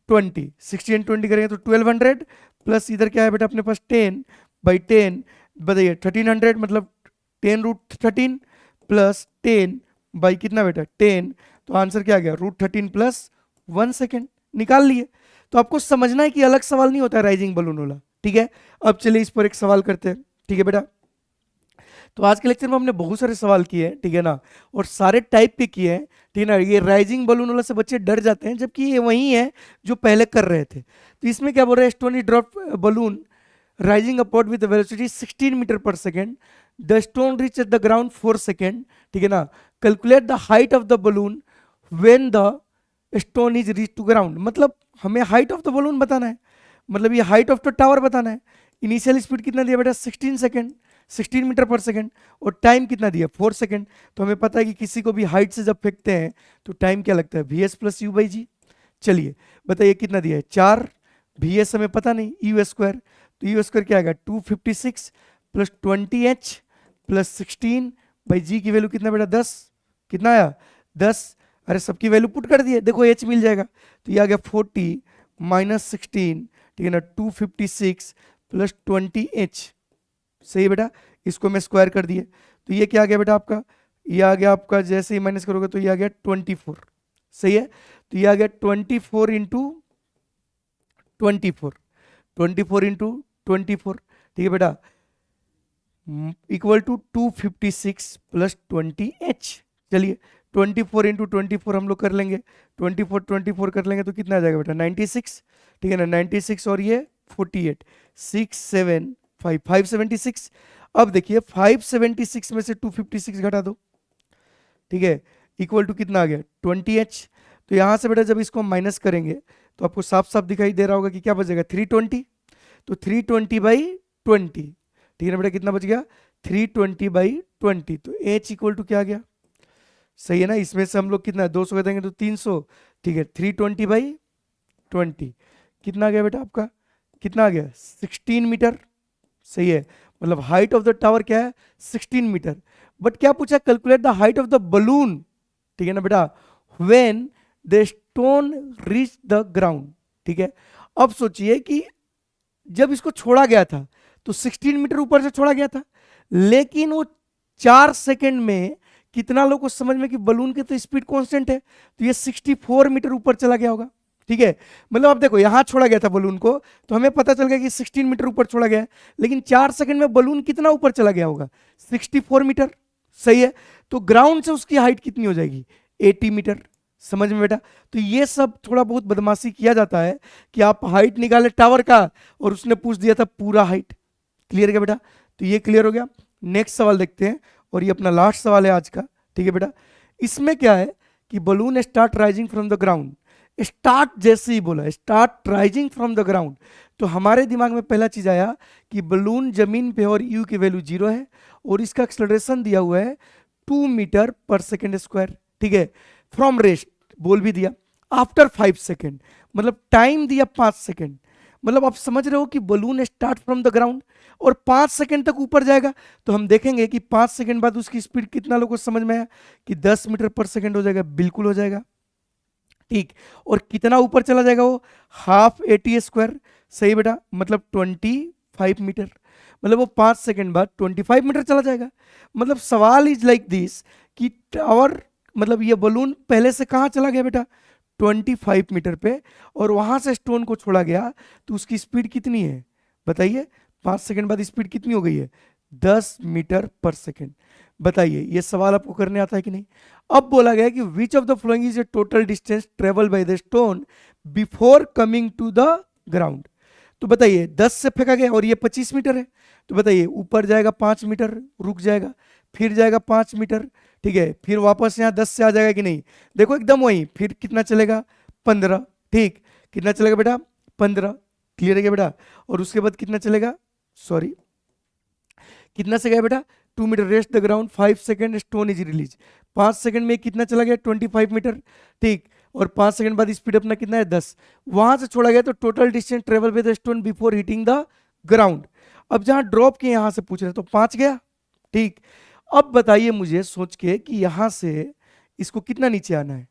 20, 60 एंड 20 करेंगे तो 1200, प्लस इधर क्या है बेटा अपने पास 10 बाई 10, बताइए 1300, मतलब 10 रूट 13 प्लस 10 बाई कितना बेटा 10, तो आंसर क्या आ गया √13 प्लस 1 सेकेंड। निकाल लिए। तो आपको समझना है कि अलग सवाल नहीं होता है राइजिंग बलून वाला, ठीक है। अब चलिए इस पर एक सवाल करते हैं, ठीक है बेटा। तो आज के लेक्चर में हमने बहुत सारे सवाल किए हैं, ठीक है ना, और सारे टाइप के किए हैं, ठीक है ना। ये राइजिंग बलून वाला से बच्चे डर जाते हैं, जबकि ये वही है जो पहले कर रहे थे। तो इसमें क्या बोल रहे हैं, stone drop balloon rising upward with velocity 16 metre per second, the stone reach at the ground 4 second, ठीक है ना। Calculate the height of the balloon when the stone is reach to ground. मतलब हमें हाइट ऑफ द बलून बताना है, मतलब ये हाइट ऑफ द टावर बताना है। इनिशियल स्पीड कितना दिया बेटा 16 सेकेंड, 16 मीटर पर सेकेंड, और टाइम कितना दिया 4 सेकेंड। तो हमें पता है कि किसी को भी हाइट से जब फेंकते हैं तो टाइम क्या लगता है V S plus you by जी। चलिए बताइए कितना दिया है 4, वी एस हमें पता नहीं, यू स्क्वायर, तो यू स्क्वायर क्या आएगा 256 प्लस 20h प्लस 16 बाई जी की वैल्यू कितना बेटा 10, कितना आया 10। अरे सबकी वैल्यू पुट कर दिए, देखो h मिल जाएगा, तो ये आ गया 40 माइनस 16, ठीक है ना, 256 प्लस 20h, सही है बेटा। इसको मैं स्क्वायर कर दिए, तो ये क्या आ गया बेटा आपका, ये आ गया आपका, जैसे ही माइनस करोगे तो ये आ गया 24, सही है। तो ये आ गया 24 इंटू 24, 24 इंटू 24, ठीक है बेटा, इक्वल टू 256 प्लस 20h। चलिए 24 इंटू 24 हम लोग कर लेंगे, 24 कर लेंगे तो कितना आ जाएगा बेटा 96, ठीक है ना, 96 और ये 48, 6 7 5 576। अब देखिए 576 में से 256 घटा दो, ठीक है, इक्वल टू कितना आ गया 20h। तो यहाँ से बेटा जब इसको माइनस करेंगे तो आपको साफ साफ दिखाई दे रहा होगा कि क्या बचेगा 320, तो 320 बाई 20, ठीक है ना बेटा, कितना बच गया 320/20, तो h इक्वल टू क्या आ गया, सही है ना। इसमें से हम लोग कितना 200 का देंगे तो 300, ठीक है। 320/20 कितना आ गया बेटा आपका, कितना आ गया 16 मीटर, सही है। मतलब हाइट ऑफ द टावर क्या है 16 मीटर। बट क्या पूछा, calculate the height of the balloon, ठीक है ना बेटा, when the stone reach the ground, ठीक है। अब सोचिए कि जब इसको छोड़ा गया था तो 16 मीटर ऊपर से छोड़ा गया था, लेकिन वो 4 सेकंड में कितना लोग को समझ में कि बलून की तो स्पीड कांस्टेंट है, तो ये 64 मीटर ऊपर चला गया होगा, ठीक है। मतलब अब देखो यहां छोड़ा गया था बलून को, तो हमें पता चल गया कि 16 मीटर ऊपर छोड़ा गया है, लेकिन 4 सेकंड में बलून कितना ऊपर चला गया होगा, 64 मीटर, सही है। तो ग्राउंड से उसकी हाइट कितनी हो जाएगी, 80 मीटर, समझ में बेटा। तो ये सब थोड़ा बहुत बदमाशी किया जाता है कि आप हाइट निकाले टावर का और उसने पूछ दिया था पूरा हाइट। क्लियर है बेटा, तो ये क्लियर हो गया। नेक्स्ट सवाल देखते हैं, और ये अपना लास्ट सवाल है आज का, ठीक है बेटा। इसमें क्या है कि balloon start rising from the ground, start जैसे ही बोला start rising from the ground, तो हमारे दिमाग में पहला चीज आया कि बलून जमीन पे और यू की वैल्यू 0 है और इसका एक्सेलरेशन दिया हुआ है 2 मीटर पर सेकेंड स्क्वायर, ठीक है। फ्रॉम रेस्ट बोल भी दिया, आफ्टर 5 सेकेंड, मतलब टाइम दिया 5 सेकेंड। मतलब आप समझ रहे हो कि balloon start from the ground और 5 सेकेंड तक ऊपर जाएगा, तो हम देखेंगे कि 5 सेकेंड बाद उसकी स्पीड कितना लोगों को समझ में आया कि 10 मीटर पर सेकेंड हो जाएगा, बिल्कुल हो जाएगा, ठीक। और कितना ऊपर चला जाएगा वो, हाफ AT स्क्वायर, सही बेटा, मतलब 25 मीटर। मतलब वो 5 सेकेंड बाद 25 मीटर चला जाएगा। मतलब सवाल इज लाइक दिस कि टावर, मतलब ये बलून पहले से कहाँ चला गया बेटा, 25 मीटर पे, और वहां से स्टोन को छोड़ा गया, तो उसकी स्पीड कितनी है बताइए, 5 सेकेंड बाद स्पीड कितनी हो गई है, 10 मीटर पर सेकेंड। बताइए ये सवाल आपको करने आता है कि नहीं। अब बोला गया कि which of the following is a total distance travel by the stone before coming to the ground. तो बताइए 10 से फेंका गया और ये 25 मीटर है, तो बताइए ऊपर जाएगा 5 मीटर, रुक जाएगा, फिर जाएगा 5 मीटर, ठीक है, फिर वापस यहाँ 10 से आ जाएगा कि नहीं, देखो एकदम वही, फिर कितना चलेगा 15, ठीक, कितना चलेगा बेटा 15, क्लियर है क्या बेटा। और उसके बाद कितना चलेगा, सॉरी कितना से गया बेटा 2 metre, rest the ground 5 second, stone is release, 5 second में कितना चला गया 25 मीटर, ठीक। और 5 सेकेंड बाद स्पीड अपना कितना है 10, वहां से छोड़ा गया, तो total distance travel with stone before hitting the ground. अब जहां ड्रॉप के यहां से पूछ रहे तो 5 गया, ठीक। अब बताइए मुझे सोच के कि यहां से इसको कितना नीचे आना है,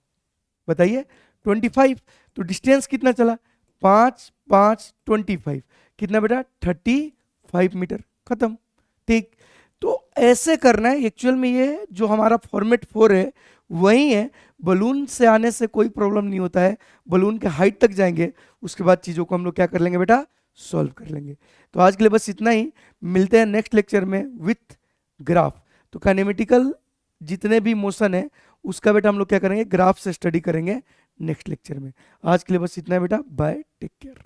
बताइए 25, तो डिस्टेंस कितना चला 5 5 25, कितना बेटा 35 मीटर, खत्म, ठीक। तो ऐसे करना है एक्चुअल में, ये जो हमारा फॉर्मेट 4 है वही है। बलून से आने से कोई प्रॉब्लम नहीं होता है, बलून के हाइट तक जाएंगे, उसके बाद चीज़ों को हम लोग क्या कर लेंगे बेटा, सॉल्व कर लेंगे। तो आज के लिए बस इतना ही, मिलते हैं नेक्स्ट लेक्चर में विथ ग्राफ। तो काइनेमेटिकल जितने भी मोशन है उसका बेटा हम लोग क्या करेंगे, ग्राफ से स्टडी करेंगे नेक्स्ट लेक्चर में। आज के लिए बस इतना है बेटा, बाय, टेक केयर।